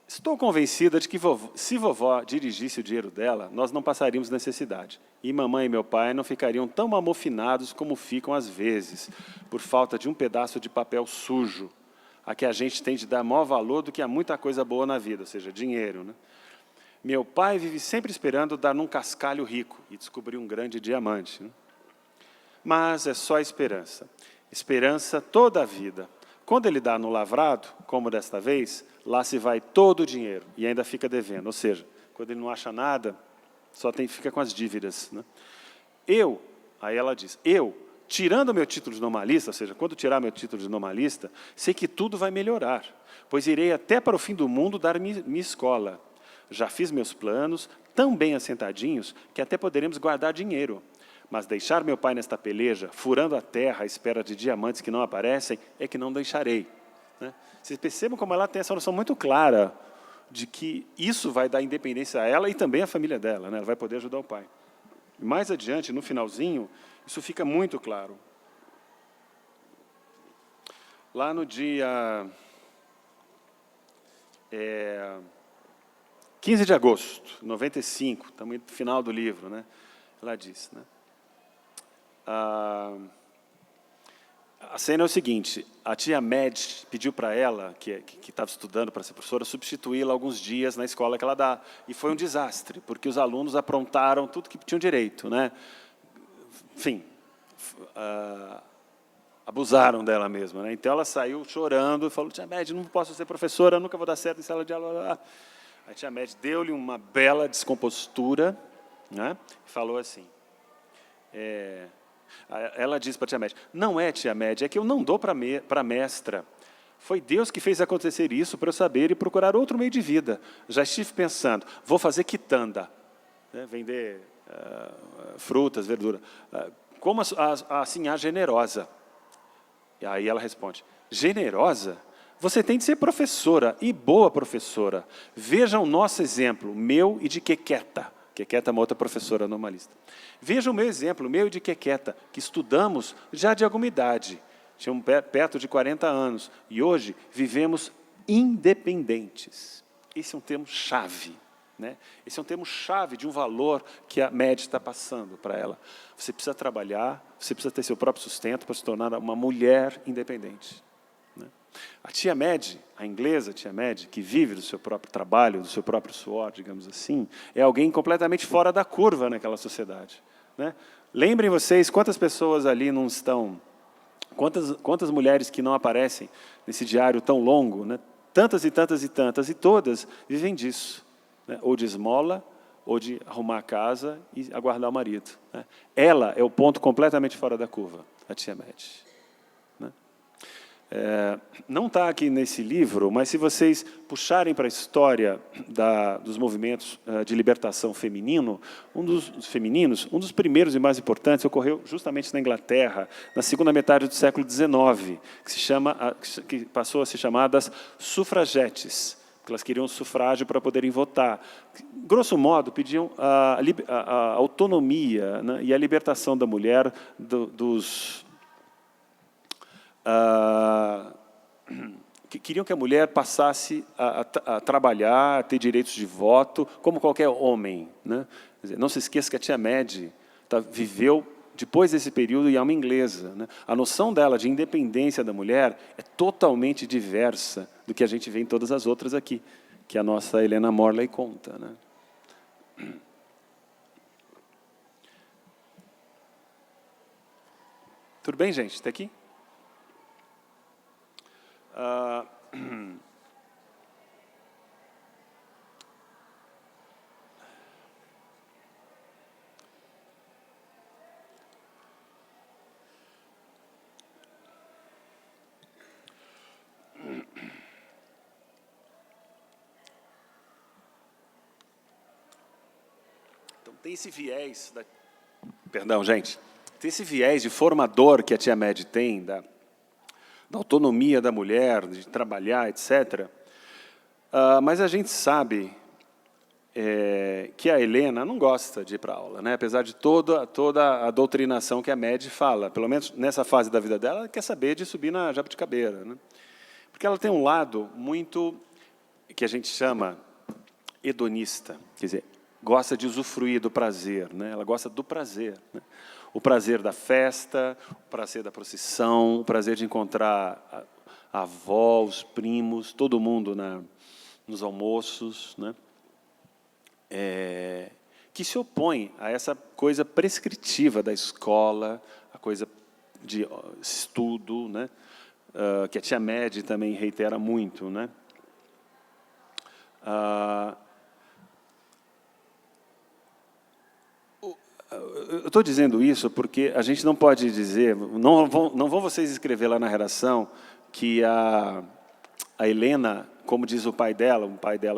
estou convencida de que se vovó dirigisse o dinheiro dela, nós não passaríamos necessidade. E mamãe e meu pai não ficariam tão amofinados como ficam às vezes, por falta de um pedaço de papel sujo, a que a gente tem de dar maior valor do que a muita coisa boa na vida, ou seja, dinheiro, né? Meu pai vive sempre esperando dar num cascalho rico e descobrir um grande diamante, né? Mas é só esperança. Esperança toda a vida. Quando ele dá no lavrado, como desta vez, lá se vai todo o dinheiro e ainda fica devendo. Ou seja, quando ele não acha nada, fica com as dívidas, né? Aí ela diz, tirando meu título de normalista, ou seja, quando tirar meu título de normalista, sei que tudo vai melhorar, pois irei até para o fim do mundo dar minha escola. Já fiz meus planos, tão bem assentadinhos, que até poderemos guardar dinheiro. Mas deixar meu pai nesta peleja, furando a terra à espera de diamantes que não aparecem, é que não deixarei, né? Vocês percebam como ela tem essa noção muito clara de que isso vai dar independência a ela e também à família dela, né? Ela vai poder ajudar o pai. Mais adiante, no finalzinho, isso fica muito claro. Lá no dia 15 de agosto de 95, estamos no final do livro, né? Ela diz, né? A cena é o seguinte: a tia Mad pediu para ela, que estava estudando para ser professora, substituí-la alguns dias na escola que ela dá. E foi um desastre, porque os alunos aprontaram tudo que tinham direito, né? Enfim, abusaram dela mesma, né? Então ela saiu chorando e falou: tia Mad, não posso ser professora, nunca vou dar certo em sala de aula. A tia Mad deu-lhe uma bela descompostura, né? E falou assim: ela disse para a tia Mad: não é, tia Mad, é que eu não dou para a mestra. Foi Deus que fez acontecer isso para eu saber e procurar outro meio de vida. Já estive pensando, vou fazer quitanda, né? Vender frutas, verdura. Como assim a generosa? E aí ela responde: generosa? Você tem de ser professora, e boa professora. Veja o nosso exemplo, meu e de Quequeta. Quequeta é uma outra professora normalista. Veja o meu exemplo, meu e de Quequeta, que estudamos já de alguma idade. Tínhamos perto de 40 anos. E hoje vivemos independentes. Esse é um termo-chave, né? Esse é um termo-chave de um valor que a Mad está passando para ela. Você precisa trabalhar, você precisa ter seu próprio sustento para se tornar uma mulher independente. A tia Mad, a inglesa tia Mad, que vive do seu próprio trabalho, do seu próprio suor, digamos assim, é alguém completamente fora da curva naquela sociedade, né? Lembrem vocês quantas pessoas ali não estão, quantas mulheres que não aparecem nesse diário tão longo, né? Tantas e tantas e tantas, e todas vivem disso, né? Ou de esmola, ou de arrumar a casa e aguardar o marido, né? Ela é o ponto completamente fora da curva, a tia Mad. Não está aqui nesse livro, mas se vocês puxarem para a história dos movimentos de libertação femininos, um dos primeiros e mais importantes ocorreu justamente na Inglaterra, na segunda metade do século XIX, que passou a se chamar das sufragetes, porque elas queriam sufrágio para poderem votar. Grosso modo, pediam a autonomia, né, e a libertação da mulher que queriam que a mulher passasse a trabalhar, a ter direitos de voto, como qualquer homem, né? Quer dizer, não se esqueça que a tia Mad viveu depois desse período e é uma inglesa, né? A noção dela de independência da mulher é totalmente diversa do que a gente vê em todas as outras aqui, que a nossa Helena Morley conta, né? Tudo bem, gente? Está aqui? Então, tem esse viés... Perdão, gente. Tem esse viés de formador que a tia Mad tem, da autonomia da mulher, de trabalhar, etc. Mas a gente sabe que a Helena não gosta de ir para a aula, né? Apesar de toda a doutrinação que a Mad fala. Pelo menos nessa fase da vida dela, ela quer saber de subir na jabuticabeira, né? Porque ela tem um lado muito, que a gente chama hedonista, quer dizer, gosta de usufruir do prazer, né? Ela gosta do prazer, né? O prazer da festa, o prazer da procissão, o prazer de encontrar a avó, os primos, todo mundo nos almoços, né? Que se opõe a essa coisa prescritiva da escola, a coisa de estudo, né? Que a tia Mad também reitera muito, né? Eu estou dizendo isso porque a gente não pode dizer, não vão vocês escrever lá na redação que a Helena, como diz o pai dela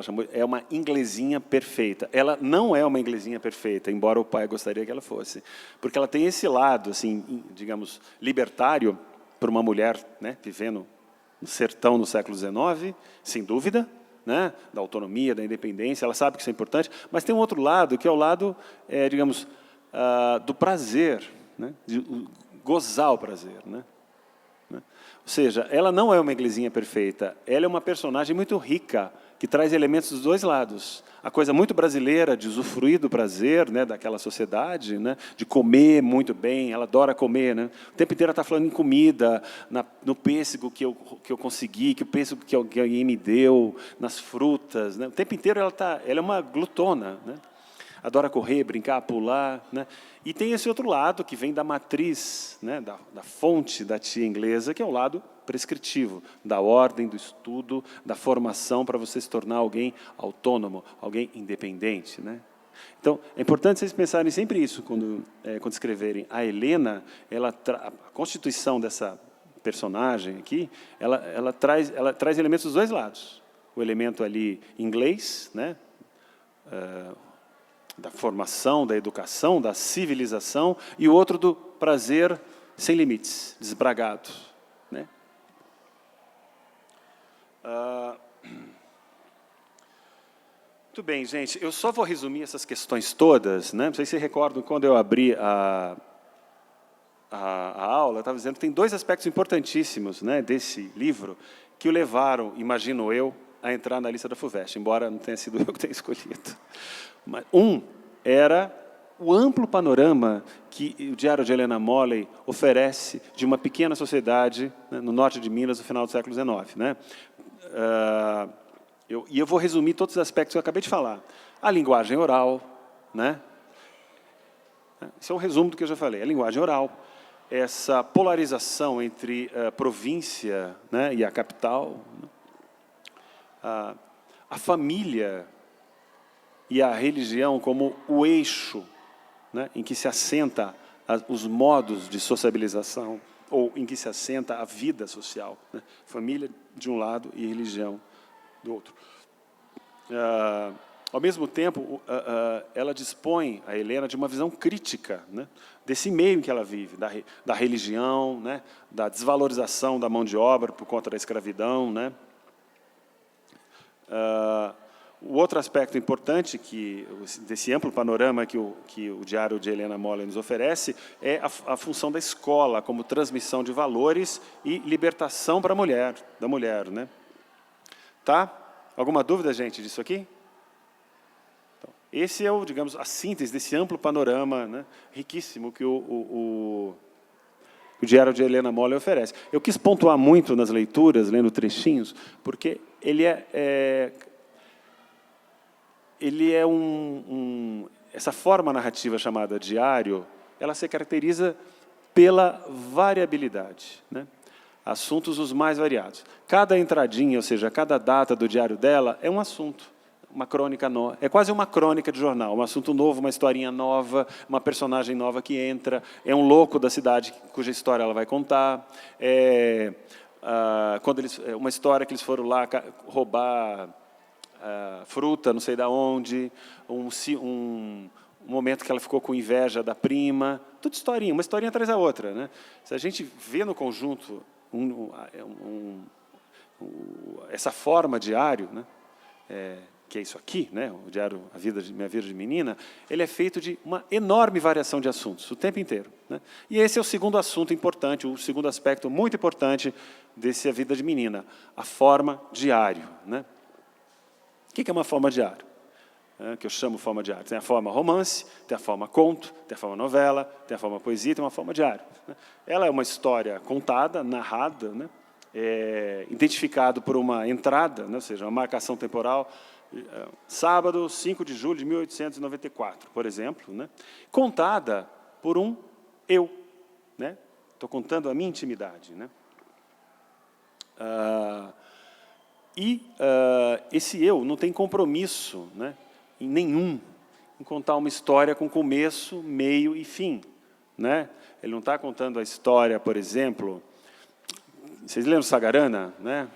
chamou, é uma inglesinha perfeita. Ela não é uma inglesinha perfeita, embora o pai gostaria que ela fosse, porque ela tem esse lado, assim, digamos, libertário para uma mulher, né, vivendo no sertão no século XIX, sem dúvida, né, da autonomia, da independência. Ela sabe que isso é importante, mas tem um outro lado que é o lado, digamos, do prazer, né? De gozar o prazer, né? Ou seja, ela não é uma inglesinha perfeita, ela é uma personagem muito rica, que traz elementos dos dois lados. A coisa muito brasileira de usufruir do prazer, né, daquela sociedade, né, de comer muito bem, ela adora comer. Né? O tempo inteiro ela está falando em comida, no pêssego que eu consegui, que o pêssego que alguém me deu, nas frutas. Né? O tempo inteiro ela é uma glutona. Né? Adora correr, brincar, pular. Né? E tem esse outro lado, que vem da matriz, né, da fonte da tia inglesa, que é o lado prescritivo, da ordem, do estudo, da formação para você se tornar alguém autônomo, alguém independente. Né? Então, é importante vocês pensarem sempre isso, quando escreverem. A Helena, a constituição dessa personagem aqui, ela traz elementos dos dois lados. O elemento ali inglês, né, da formação, da educação, da civilização, e o outro do prazer sem limites, desbragado. Né? Muito bem, gente. Eu só vou resumir essas questões todas. Né? Não sei se vocês recordam, quando eu abri a aula, eu estava dizendo que tem dois aspectos importantíssimos, né, desse livro que o levaram, imagino eu, a entrar na lista da FUVEST, embora não tenha sido eu que tenha escolhido. Mas era o amplo panorama que o Diário de Helena Molley oferece de uma pequena sociedade, né, no norte de Minas, no final do século XIX. Né? Eu vou resumir todos os aspectos que eu acabei de falar. A linguagem oral, né? Isso é um resumo do que eu já falei. A linguagem oral, essa polarização entre a província, né, e a capital, né? A família e a religião como o eixo, né, em que se assenta os modos de sociabilização, ou em que se assenta a vida social. Né? Família de um lado e religião do outro. Ao mesmo tempo, ela dispõe, a Helena, de uma visão crítica, né, desse meio em que ela vive, da religião, né, da desvalorização da mão de obra por conta da escravidão. Né. O outro aspecto importante desse amplo panorama que o Diário de Helena Molley nos oferece é a função da escola como transmissão de valores e libertação para da mulher. Né. Tá? Alguma dúvida, gente, disso aqui? Então, esse é, digamos, a síntese desse amplo panorama, né, riquíssimo que o Diário de Helena Molley oferece. Eu quis pontuar muito nas leituras, lendo trechinhos, porque ele essa forma narrativa chamada diário, ela se caracteriza pela variabilidade. Né? Assuntos os mais variados. Cada entradinha, ou seja, cada data do diário dela é um assunto, uma crônica nova. É quase uma crônica de jornal, um assunto novo, uma historinha nova, uma personagem nova que entra, é um louco da cidade cuja história ela vai contar, uma história que eles foram lá roubar fruta, não sei de onde, um momento que ela ficou com inveja da prima, tudo historinha, uma historinha atrás da outra. Né? Se a gente vê no conjunto essa forma diário, né, que é isso aqui, né, o diário Minha Vida de Menina, ele é feito de uma enorme variação de assuntos, o tempo inteiro. Né? E esse é o segundo assunto importante, o segundo aspecto muito importante desse A Vida de Menina, a forma diário. Né? O que é uma forma diário? Que eu chamo forma diário. Tem a forma romance, tem a forma conto, tem a forma novela, tem a forma poesia, tem uma forma diário. Ela é uma história contada, narrada, né? Identificado por uma entrada, né? Ou seja, uma marcação temporal, sábado, 5 de julho de 1894, por exemplo, né? Contada por um eu. Né? Estou contando a minha intimidade. Né? Esse eu não tem compromisso, né, nenhum em contar uma história com começo, meio e fim. Né? Ele não está contando a história, por exemplo... Vocês lembram Sagarana? Né?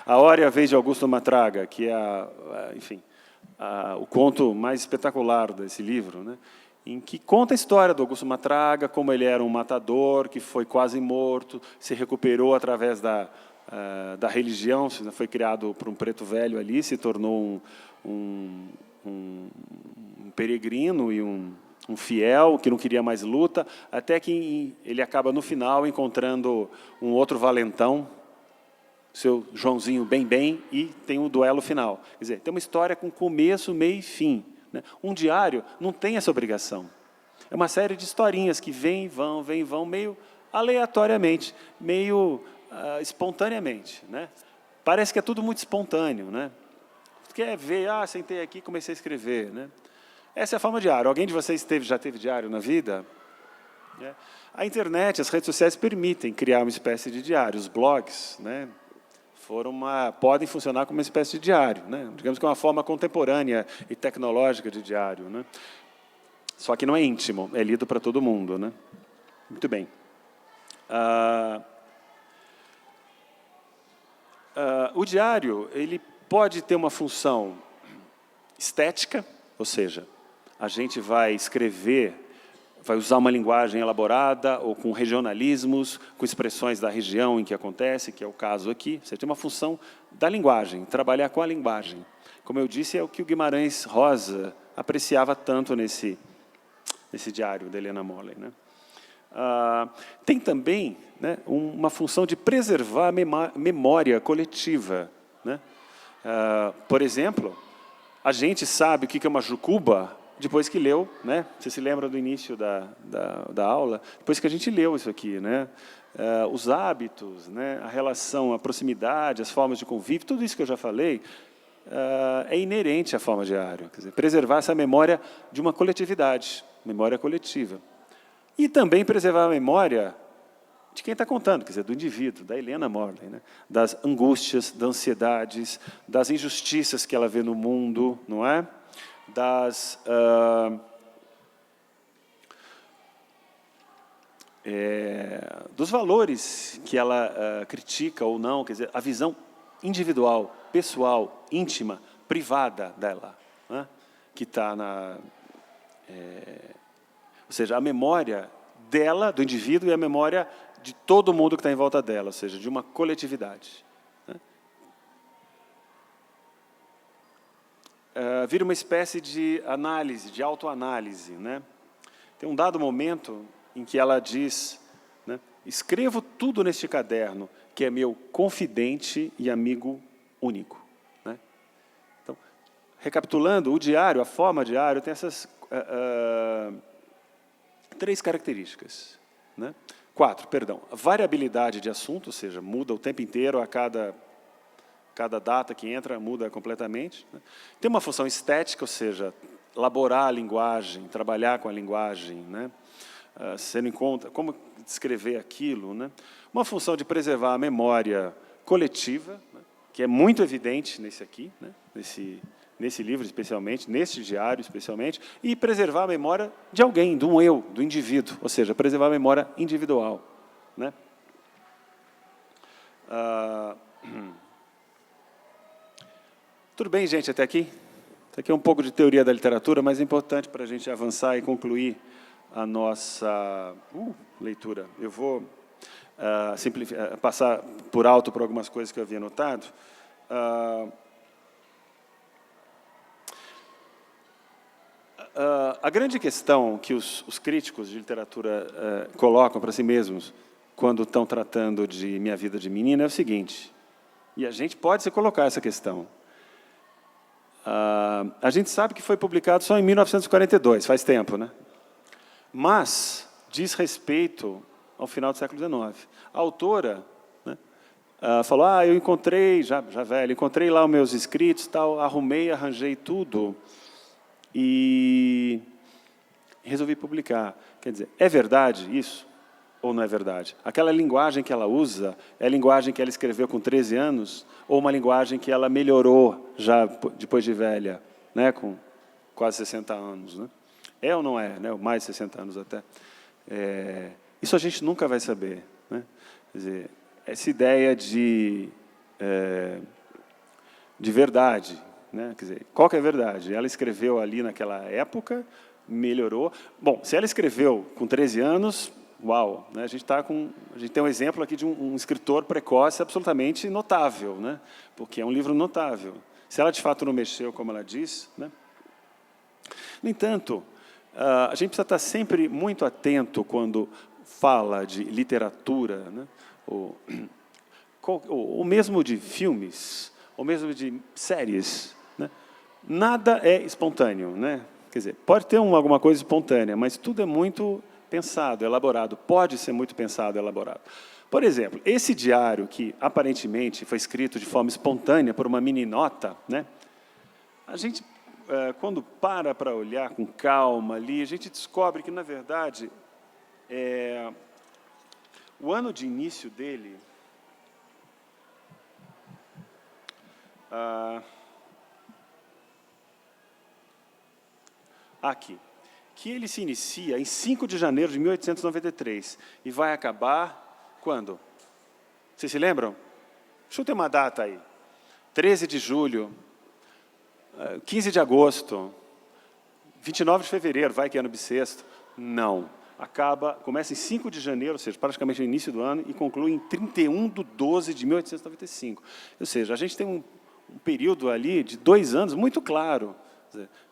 A Hora e a Vez de Augusto Matraga, que é, o conto mais espetacular desse livro, né? Em que conta a história do Augusto Matraga, como ele era um matador, que foi quase morto, se recuperou através da religião, foi criado por um preto velho ali, se tornou um peregrino e um fiel que não queria mais luta, até que ele acaba, no final, encontrando um outro valentão, seu Joãozinho bem, e tem um duelo final. Quer dizer, tem uma história com começo, meio e fim. Né? Um diário não tem essa obrigação. É uma série de historinhas que vêm e vão, meio aleatoriamente, meio espontaneamente. Né? Parece que é tudo muito espontâneo. Né? Você quer ver, sentei aqui e comecei a escrever. Né? Essa é a forma de diário. Alguém de vocês já teve diário na vida? A internet, as redes sociais permitem criar uma espécie de diário. Os blogs, né, podem funcionar como uma espécie de diário. Né? Digamos que é uma forma contemporânea e tecnológica de diário. Né? Só que não é íntimo, é lido para todo mundo. Né? Muito bem. O diário ele pode ter uma função estética, ou seja, a gente vai escrever, vai usar uma linguagem elaborada ou com regionalismos, com expressões da região em que acontece, que é o caso aqui. Você tem uma função da linguagem, trabalhar com a linguagem. Como eu disse, é o que o Guimarães Rosa apreciava tanto nesse diário da Helena Molley. Né? Tem também, né, uma função de preservar a memória coletiva. Né? Por exemplo, a gente sabe o que é uma jucuba depois que leu, né? Você se lembra do início da aula? Depois que a gente leu isso aqui, né? Os hábitos, né? A relação, a proximidade, as formas de convívio, tudo isso que eu já falei, é inerente à forma diária. Quer dizer, preservar essa memória de uma coletividade, memória coletiva. E também preservar a memória de quem está contando, quer dizer, do indivíduo, da Helena Molley, né? Das angústias, das ansiedades, das injustiças que ela vê no mundo, não é? Dos valores que ela critica ou não, quer dizer, a visão individual, pessoal, íntima, privada dela, né? Que está ou seja, a memória dela, do indivíduo, e a memória de todo mundo que está em volta dela, ou seja, de uma coletividade. Né? Vira uma espécie de análise, de autoanálise. Né? Tem um dado momento em que ela diz, né, escrevo tudo neste caderno, que é meu confidente e amigo único. Né? Então, recapitulando, o diário, a forma diário, tem essas 3 características. Né? 4, perdão. A variabilidade de assunto, ou seja, muda o tempo inteiro, a cada data que entra, muda completamente. Né? Tem uma função estética, ou seja, elaborar a linguagem, trabalhar com a linguagem, né? Sendo em conta como descrever aquilo. Né? Uma função de preservar a memória coletiva, né? Que é muito evidente nesse aqui, né? Nesse livro, especialmente, nesse diário, especialmente, e preservar a memória de alguém, de um eu, do indivíduo, ou seja, preservar a memória individual. Né? Tudo bem, gente, até aqui? Isso aqui é um pouco de teoria da literatura, mas é importante para a gente avançar e concluir a nossa leitura. Eu vou passar por alto por algumas coisas que eu havia notado. A grande questão que os críticos de literatura colocam para si mesmos quando estão tratando de Minha Vida de Menina é o seguinte, e a gente pode se colocar essa questão. A gente sabe que foi publicado só em 1942, faz tempo, né? Mas diz respeito ao final do século XIX. A autora, né, falou, eu encontrei, já velho, encontrei lá os meus escritos, tal, arranjei tudo, e resolvi publicar. Quer dizer, é verdade isso ou não é verdade? Aquela linguagem que ela usa é a linguagem que ela escreveu com 13 anos ou uma linguagem que ela melhorou já depois de velha, né, com quase 60 anos? Né? É ou não é? Né, mais de 60 anos até. Isso a gente nunca vai saber. Né? Quer dizer, essa ideia de verdade, né? Quer dizer, qual que é a verdade? Ela escreveu ali naquela época, melhorou. Bom, se ela escreveu com 13 anos, uau! Né? A gente tem um exemplo aqui de um escritor precoce absolutamente notável, né? Porque é um livro notável. Se ela, de fato, não mexeu, como ela diz... Né? No entanto, a gente precisa estar sempre muito atento quando fala de literatura, né? ou mesmo de filmes, ou mesmo de séries, né? Nada é espontâneo, né? Quer dizer, pode ter alguma coisa espontânea, mas tudo é muito pensado, elaborado. Pode ser muito pensado, elaborado. Por exemplo, esse diário, que aparentemente foi escrito de forma espontânea por uma mini nota, né? A gente, quando para olhar com calma ali, a gente descobre que, na verdade, o ano de início dele... aqui, que ele se inicia em 5 de janeiro de 1893 e vai acabar quando? Vocês se lembram? Chutem uma data aí. 13 de julho, 15 de agosto, 29 de fevereiro, vai que é ano bissexto. Não. Começa em 5 de janeiro, ou seja, praticamente no início do ano, e conclui em 31 de 12 de 1895. Ou seja, a gente tem um período ali de 2 anos muito claro.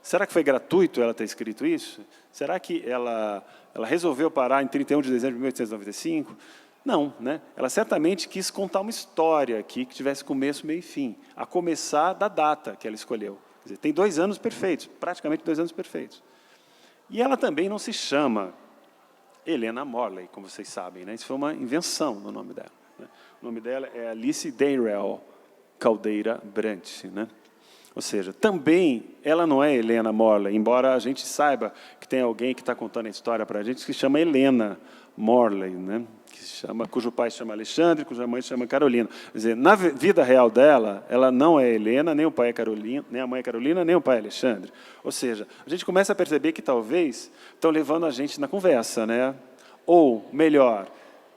Será que foi gratuito ela ter escrito isso? Será que ela resolveu parar em 31 de dezembro de 1895? Não, né? Ela certamente quis contar uma história aqui que tivesse começo, meio e fim, a começar da data que ela escolheu. Quer dizer, tem 2 anos perfeitos, praticamente 2 anos perfeitos. E ela também não se chama Helena Morley, como vocês sabem, né? Isso foi uma invenção no nome dela, né? O nome dela é Alice Dayrell Caldeira Brant, né? Ou seja, também ela não é Helena Morley, embora a gente saiba que tem alguém que está contando a história para a gente que se chama Helena Morley, né? Cujo pai se chama Alexandre, cuja mãe se chama Carolina. Quer dizer, na vida real dela, ela não é Helena, nem o pai é Carolina, nem a mãe é Carolina, nem o pai é Alexandre. Ou seja, a gente começa a perceber que talvez estão levando a gente na conversa, né? Ou, melhor,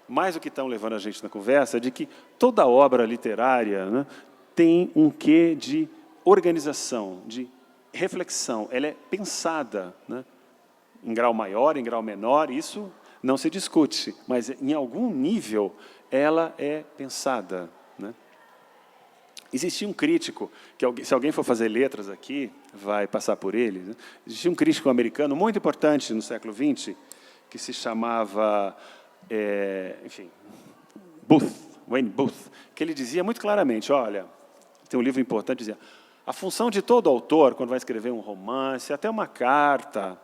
mais do que estão levando a gente na conversa, de que toda obra literária, né, tem um quê de organização, de reflexão. Ela é pensada, né, em grau maior, em grau menor, isso não se discute, mas em algum nível ela é pensada, né? Existia um crítico, que se alguém for fazer letras aqui, vai passar por ele, né? Existia um crítico americano muito importante no século XX, que se chamava, enfim, Wayne Booth, que ele dizia muito claramente, olha, tem um livro importante, dizia, a função de todo autor, quando vai escrever um romance, até uma carta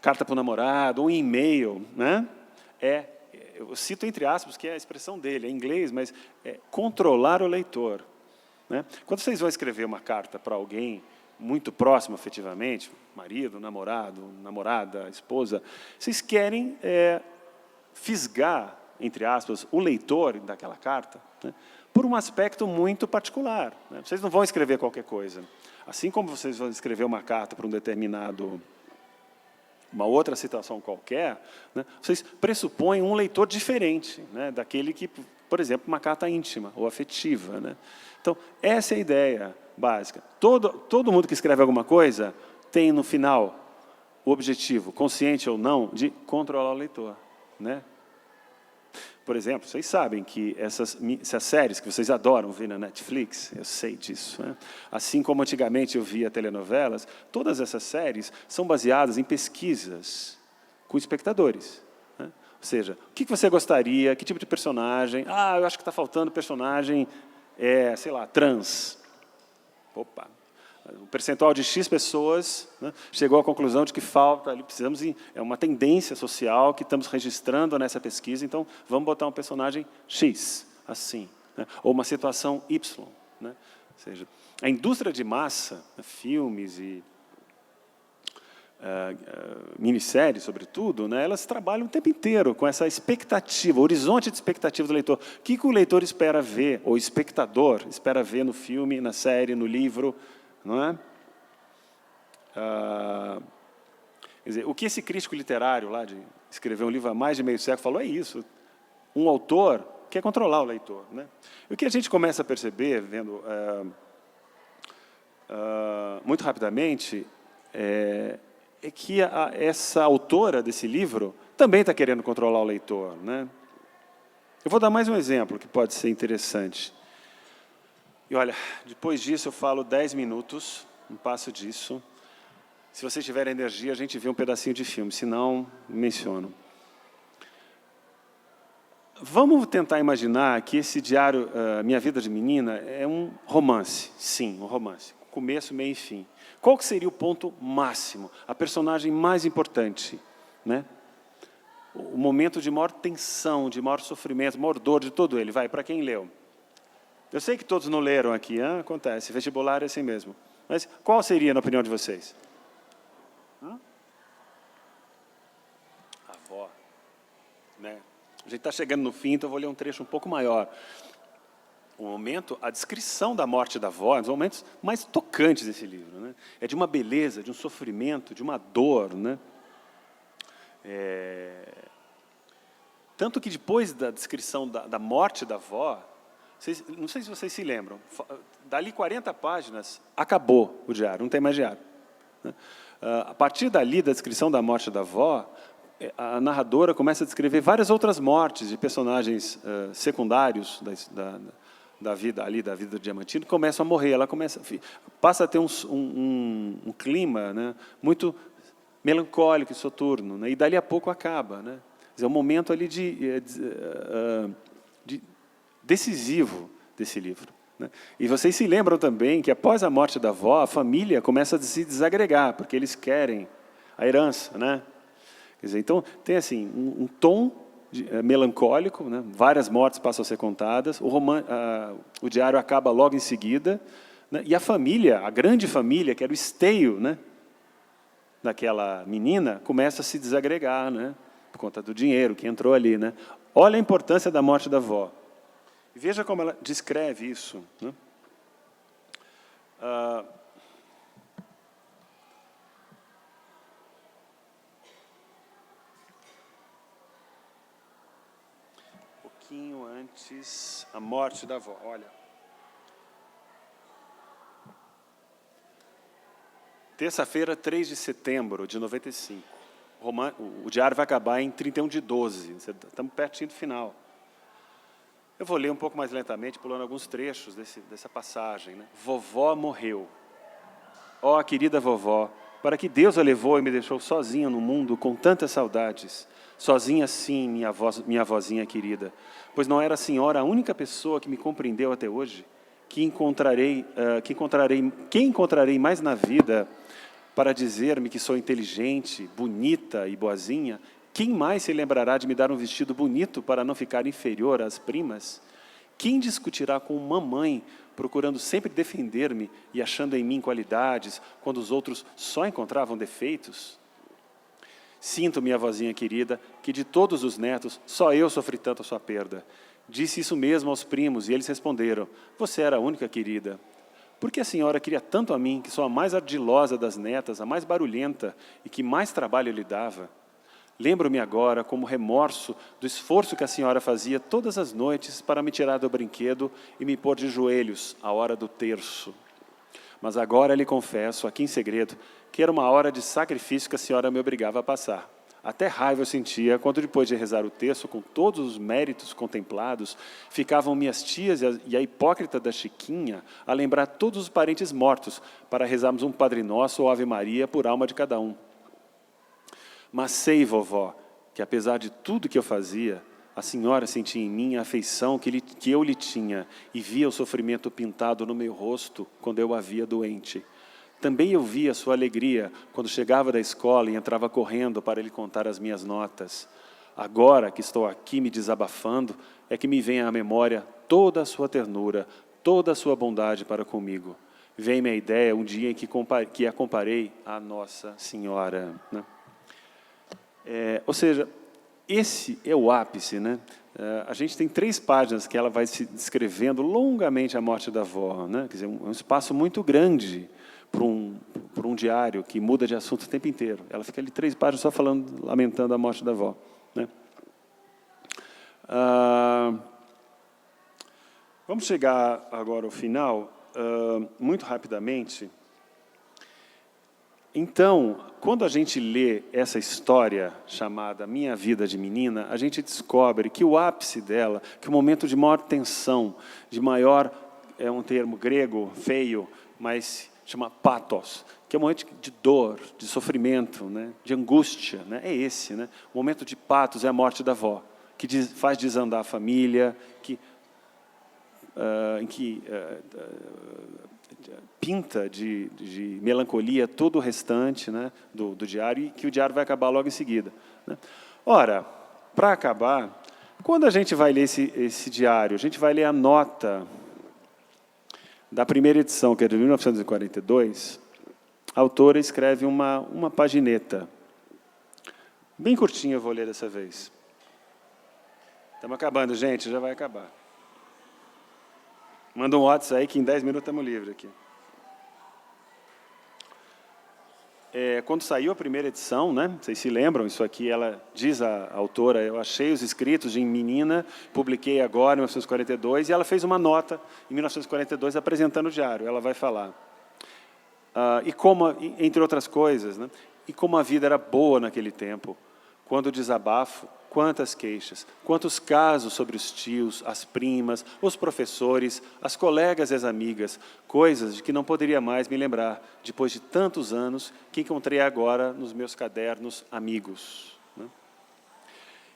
para o namorado, um e-mail, né? Eu cito entre aspas, que é a expressão dele, é em inglês, mas é controlar o leitor, né? Quando vocês vão escrever uma carta para alguém muito próximo, afetivamente, marido, namorado, namorada, esposa, vocês querem fisgar, entre aspas, o leitor daquela carta, né, por um aspecto muito particular, né? Vocês não vão escrever qualquer coisa. Assim como vocês vão escrever uma carta para uma outra situação qualquer, né, vocês pressupõem um leitor diferente, né, daquele que, por exemplo, uma carta íntima ou afetiva, né? Então, essa é a ideia básica. Todo mundo que escreve alguma coisa tem, no final, o objetivo, consciente ou não, de controlar o leitor, né? Por exemplo, vocês sabem que essas séries que vocês adoram ver na Netflix, eu sei disso, né? Assim como antigamente eu via telenovelas, todas essas séries são baseadas em pesquisas com espectadores, né? Ou seja, o que você gostaria, que tipo de personagem? Ah, eu acho que está faltando personagem, sei lá, trans. Opa! O percentual de X pessoas, né, chegou à conclusão de que falta, ali precisamos, é uma tendência social que estamos registrando nessa pesquisa, então vamos botar um personagem X, assim, né, ou uma situação Y, né? Ou seja, a indústria de massa, filmes e minisséries, sobretudo, né, elas trabalham o tempo inteiro com essa expectativa, horizonte de expectativa do leitor. O que o leitor espera ver, ou o espectador espera ver no filme, na série, no livro, não é? Quer dizer, o que esse crítico literário lá de escrever um livro há mais de meio século falou é isso. Um autor quer controlar o leitor, né? E o que a gente começa a perceber, vendo muito rapidamente, é que essa autora desse livro também está querendo controlar o leitor, né? Eu vou dar mais um exemplo que pode ser interessante. E, olha, depois disso eu falo 10 minutos, não passo disso. Se vocês tiverem energia, a gente vê um pedacinho de filme, se não, menciono. Vamos tentar imaginar que esse diário, Minha Vida de Menina, é um romance. Sim, um romance. Começo, meio e fim. Qual que seria o ponto máximo? A personagem mais importante, né? O momento de maior tensão, de maior sofrimento, maior dor de todo ele. Vai, para quem leu? Eu sei que todos não leram aqui, hein? Acontece, vestibular é assim mesmo. Mas qual seria, na opinião de vocês? A avó. Né? A gente está chegando no fim, então eu vou ler um trecho um pouco maior. O momento, a descrição da morte da avó, é um dos momentos mais tocantes desse livro. Né? É de uma beleza, de um sofrimento, de uma dor. Né? Tanto que depois da descrição da morte da avó, não sei se vocês se lembram, dali 40 páginas, acabou o diário, não tem mais diário. Né? A partir dali, da descrição da morte da avó, a narradora começa a descrever várias outras mortes de personagens secundários da vida ali, da vida do Diamantino, começam a morrer. Ela passa a ter um clima, né, muito melancólico e soturno, né, e dali a pouco acaba. Né? É um momento ali decisivo desse livro. Né? E vocês se lembram também que, após a morte da avó, a família começa a se desagregar, porque eles querem a herança. Né? Quer dizer, então, tem assim, um tom melancólico, né? Várias mortes passam a ser contadas, o diário acaba logo em seguida, né? E a família, a grande família, que era o esteio, né, daquela menina, começa a se desagregar, né, por conta do dinheiro que entrou ali. Né? Olha a importância da morte da avó. E veja como ela descreve isso. Né? Pouquinho antes, a morte da avó. Olha. Terça-feira, 3 de setembro de 95. O diário vai acabar em 31 de 12. Estamos pertinho do final. Eu vou ler um pouco mais lentamente, pulando alguns trechos dessa passagem. Né? Vovó morreu. Ó, querida vovó, para que Deus a levou e me deixou sozinha no mundo com tantas saudades. Sozinha, sim, minha vozinha querida. Pois não era a senhora a única pessoa que me compreendeu até hoje? Quem encontrarei mais na vida para dizer-me que sou inteligente, bonita e boazinha? Quem mais se lembrará de me dar um vestido bonito para não ficar inferior às primas? Quem discutirá com mamãe, procurando sempre defender-me e achando em mim qualidades, quando os outros só encontravam defeitos? Sinto, minha vozinha querida, que de todos os netos, só eu sofri tanto a sua perda. Disse isso mesmo aos primos, e eles responderam: você era a única querida. Por que a senhora queria tanto a mim, que sou a mais ardilosa das netas, a mais barulhenta, e que mais trabalho lhe dava? Lembro-me agora, como remorso, do esforço que a senhora fazia todas as noites para me tirar do brinquedo e me pôr de joelhos à hora do terço. Mas agora lhe confesso, aqui em segredo, que era uma hora de sacrifício que a senhora me obrigava a passar. Até raiva eu sentia, quando depois de rezar o terço, com todos os méritos contemplados, ficavam minhas tias e a hipócrita da Chiquinha a lembrar todos os parentes mortos, para rezarmos um Padre Nosso ou Ave Maria por alma de cada um. Mas sei, vovó, que apesar de tudo que eu fazia, a senhora sentia em mim a afeição que eu lhe tinha e via o sofrimento pintado no meu rosto quando eu a via doente. Também eu via a sua alegria quando chegava da escola e entrava correndo para lhe contar as minhas notas. Agora que estou aqui me desabafando, é que me vem à memória toda a sua ternura, toda a sua bondade para comigo. Vem-me a ideia um dia em que a comparei à Nossa Senhora. Né? Ou seja, esse é o ápice. Né? A gente tem 3 páginas que ela vai se descrevendo longamente a morte da avó. Né? Quer dizer, um espaço muito grande para um diário que muda de assunto o tempo inteiro. Ela fica ali 3 páginas só falando, lamentando a morte da avó. Né? Vamos chegar agora ao final, muito rapidamente. Então, quando a gente lê essa história chamada Minha Vida de Menina, a gente descobre que o ápice dela, que o momento de maior tensão, de maior, é um termo grego, feio, mas chama pathos, que é um momento de dor, de sofrimento, né, de angústia, né, é esse. Né? O momento de pathos é a morte da avó, que faz desandar a família, que pinta de melancolia todo o restante, né, do diário, e que o diário vai acabar logo em seguida, né. Ora, para acabar, quando a gente vai ler esse diário, a gente vai ler a nota da primeira edição, que é de 1942, a autora escreve uma pagineta, bem curtinha, eu vou ler dessa vez. Estamos acabando, gente, já vai acabar. Manda um WhatsApp aí que em 10 minutos estamos livres aqui. Quando saiu a primeira edição, né, vocês se lembram, isso aqui, ela diz a autora, eu achei os escritos de Menina, publiquei agora, em 1942, e ela fez uma nota, em 1942, apresentando o diário. Ela vai falar. E como, entre outras coisas, né, e como a vida era boa naquele tempo, quando o desabafo, quantas queixas, quantos casos sobre os tios, as primas, os professores, as colegas e as amigas, coisas de que não poderia mais me lembrar, depois de tantos anos, que encontrei agora nos meus cadernos amigos. Né?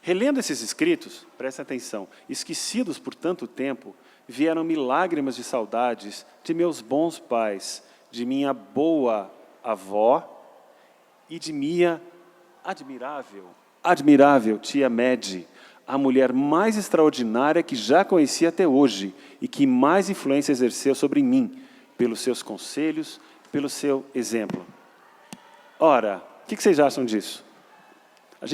Relendo esses escritos, presta atenção, esquecidos por tanto tempo, vieram-me lágrimas de saudades de meus bons pais, de minha boa avó e de minha admirável tia Medi, a mulher mais extraordinária que já conheci até hoje e que mais influência exerceu sobre mim, pelos seus conselhos, pelo seu exemplo. Ora, o que vocês acham disso?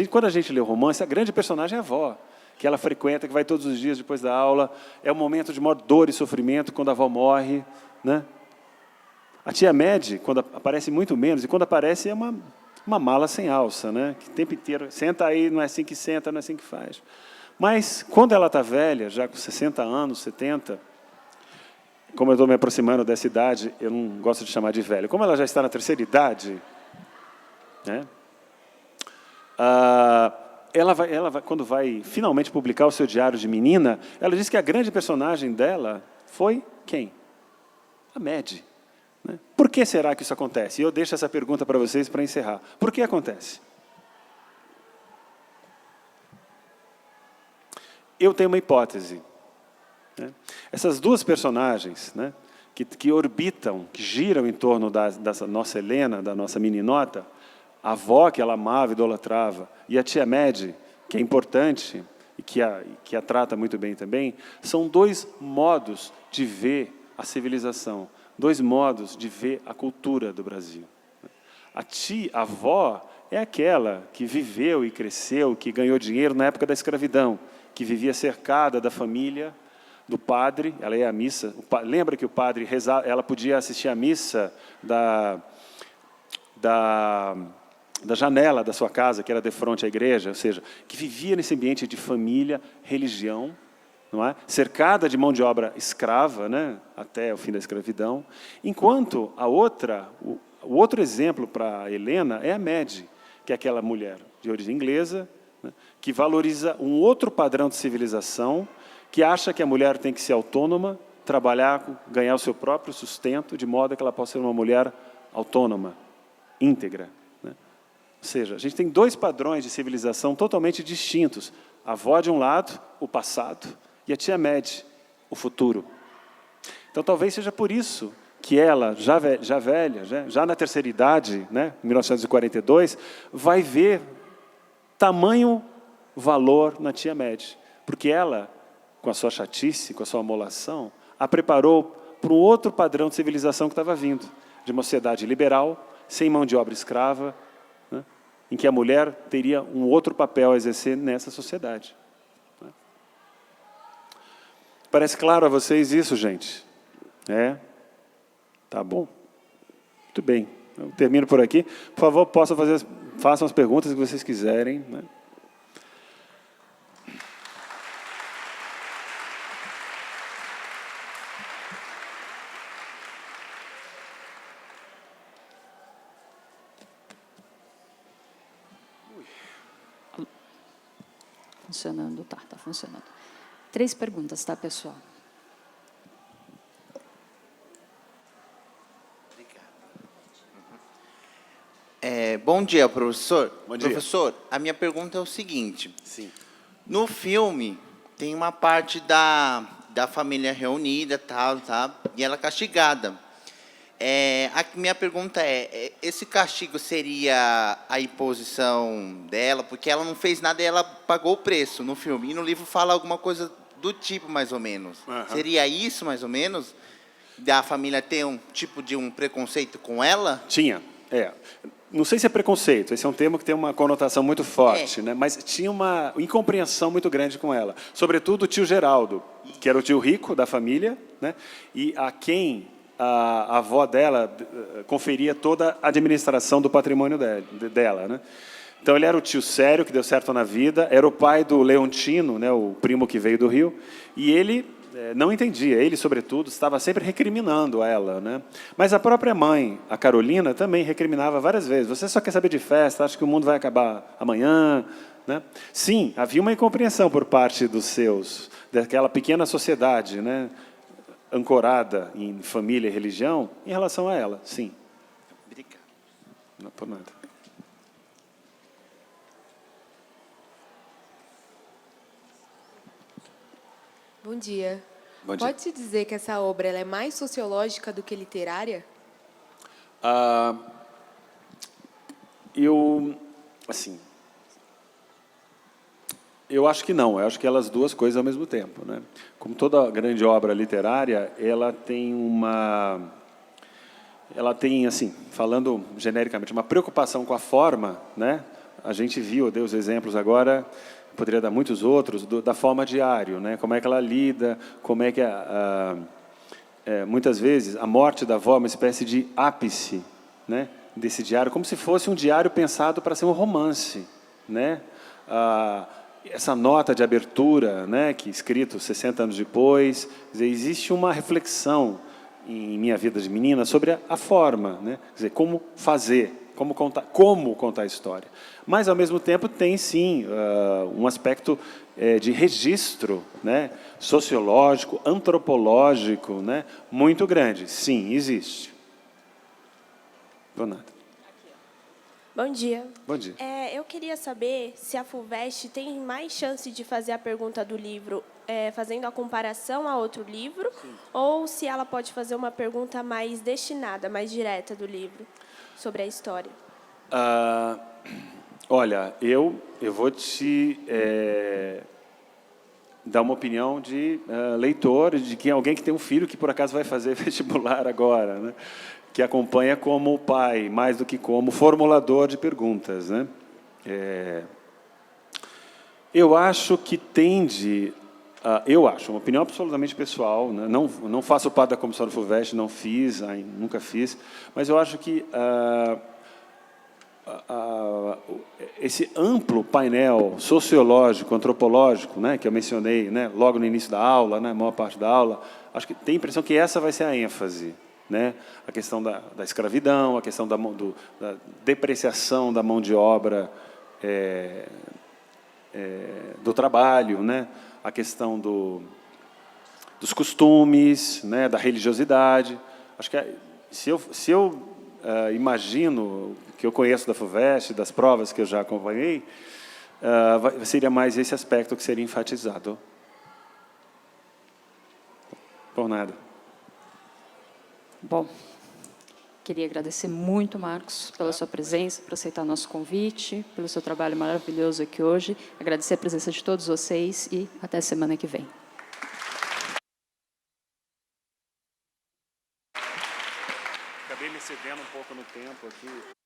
Quando a gente lê o romance, a grande personagem é a avó, que ela frequenta, que vai todos os dias depois da aula, é o momento de maior dor e sofrimento quando a avó morre, né? A tia Medi, quando aparece muito menos, e quando aparece é uma mala sem alça, né? Que o tempo inteiro, senta aí, não é assim que senta, não é assim que faz. Mas, quando ela está velha, já com 60 anos, 70, como eu estou me aproximando dessa idade, eu não gosto de chamar de velho, como ela já está na terceira idade, né? Ela vai, quando vai finalmente publicar o seu diário de menina, ela diz que a grande personagem dela foi quem? A Medi. Né? Por que será que isso acontece? E eu deixo essa pergunta para vocês para encerrar. Por que acontece? Eu tenho uma hipótese. Né? Essas duas personagens, né, que orbitam, que giram em torno da nossa Helena, da nossa meninota, a avó que ela amava, idolatrava, e a tia Medi, que é importante e que a trata muito bem também, são dois modos de ver a civilização, dois modos de ver a cultura do Brasil. A avó é aquela que viveu e cresceu, que ganhou dinheiro na época da escravidão, que vivia cercada da família, do padre, ela ia à missa. Lembra que o padre rezava, ela podia assistir à missa da janela da sua casa, que era de frente à igreja, ou seja, que vivia nesse ambiente de família, religião, não é? Cercada de mão de obra escrava, né? Até o fim da escravidão, enquanto o outro exemplo para a Helena é a Medi, que é aquela mulher de origem inglesa, né? Que valoriza um outro padrão de civilização, que acha que a mulher tem que ser autônoma, trabalhar, ganhar o seu próprio sustento, de modo que ela possa ser uma mulher autônoma, íntegra. Né? Ou seja, a gente tem dois padrões de civilização totalmente distintos. A avó de um lado, o passado, e a tia Medi, o futuro. Então, talvez seja por isso que ela, já velha, já na terceira idade, né, em 1942, vai ver tamanho valor na tia Medi. Porque ela, com a sua chatice, com a sua amolação, a preparou para um outro padrão de civilização que estava vindo, de uma sociedade liberal, sem mão de obra escrava, né, em que a mulher teria um outro papel a exercer nessa sociedade. Parece claro a vocês isso, gente? Tá bom. Muito bem. Eu termino por aqui. Por favor, façam as perguntas que vocês quiserem. Né? Funcionando, tá funcionando. 3 perguntas, tá, pessoal? Bom dia, professor. Bom dia. Professor, a minha pergunta é o seguinte. Sim. No filme, tem uma parte da família reunida, tal, tá? E ela castigada. A minha pergunta esse castigo seria a imposição dela, porque ela não fez nada e ela pagou o preço no filme. E no livro fala alguma coisa do tipo, mais ou menos. Aham. Seria isso, mais ou menos? Da família ter um tipo de um preconceito com ela? Tinha, Não sei se é preconceito, esse é um termo que tem uma conotação muito forte, né? Mas tinha uma incompreensão muito grande com ela. Sobretudo o tio Geraldo, que era o tio rico da família, né? E a quem a avó dela conferia toda a administração do patrimônio dela, né? Então, ele era o tio sério, que deu certo na vida, era o pai do Leontino, né, o primo que veio do Rio, e ele não entendia, ele, sobretudo, estava sempre recriminando ela, né? Mas a própria mãe, a Carolina, também recriminava várias vezes. Você só quer saber de festa, acha que o mundo vai acabar amanhã, né? Sim, havia uma incompreensão por parte dos seus, daquela pequena sociedade, né, ancorada em família e religião, em relação a ela, sim. Obrigado. Não por nada. Bom dia. Bom dia. Pode-se dizer que essa obra ela é mais sociológica do que literária? Eu acho que não. Eu acho que elas duas coisas ao mesmo tempo, né? Como toda grande obra literária, ela tem assim, falando genericamente, uma preocupação com a forma, né? A gente viu, deu os exemplos agora, poderia dar muitos outros, da forma diário, né? Como é que ela lida, como é que muitas vezes a morte da avó é uma espécie de ápice, né, desse diário, como se fosse um diário pensado para ser um romance, né? Essa nota de abertura, né, que escrito 60 anos depois, quer dizer, existe uma reflexão em minha vida de menina sobre a forma, né? Quer dizer, como fazer, como contar a história. Mas, ao mesmo tempo, tem, sim, um aspecto de registro, né, sociológico, antropológico, né, muito grande. Sim, existe. Por nada. Bom dia. Bom dia. Eu queria saber se a FUVEST tem mais chance de fazer a pergunta do livro fazendo a comparação a outro livro, ou se ela pode fazer uma pergunta mais destinada, mais direta do livro, sobre a história. Olha, eu vou te dar uma opinião de leitor, de alguém que tem um filho que, por acaso, vai fazer vestibular agora, né? Que acompanha como pai, mais do que como formulador de perguntas, né? Eu acho que tende... eu acho, uma opinião absolutamente pessoal, né? Não faço parte da comissão do FUVEST, não fiz, nunca fiz, mas eu acho que esse amplo painel sociológico, antropológico, né, que eu mencionei, né, logo no início da aula, na maior parte da aula, acho que tem a impressão que essa vai ser a ênfase, né? A questão da escravidão, a questão da depreciação da mão de obra do trabalho, né? A questão dos costumes, né? Da religiosidade. Acho que se eu imagino que eu conheço da FUVEST, das provas que eu já acompanhei, seria mais esse aspecto que seria enfatizado. Por nada. Bom, queria agradecer muito, Marcos, pela sua presença, por aceitar nosso convite, pelo seu trabalho maravilhoso aqui hoje. Agradecer a presença de todos vocês e até semana que vem. Acabei me cedendo um pouco no tempo aqui.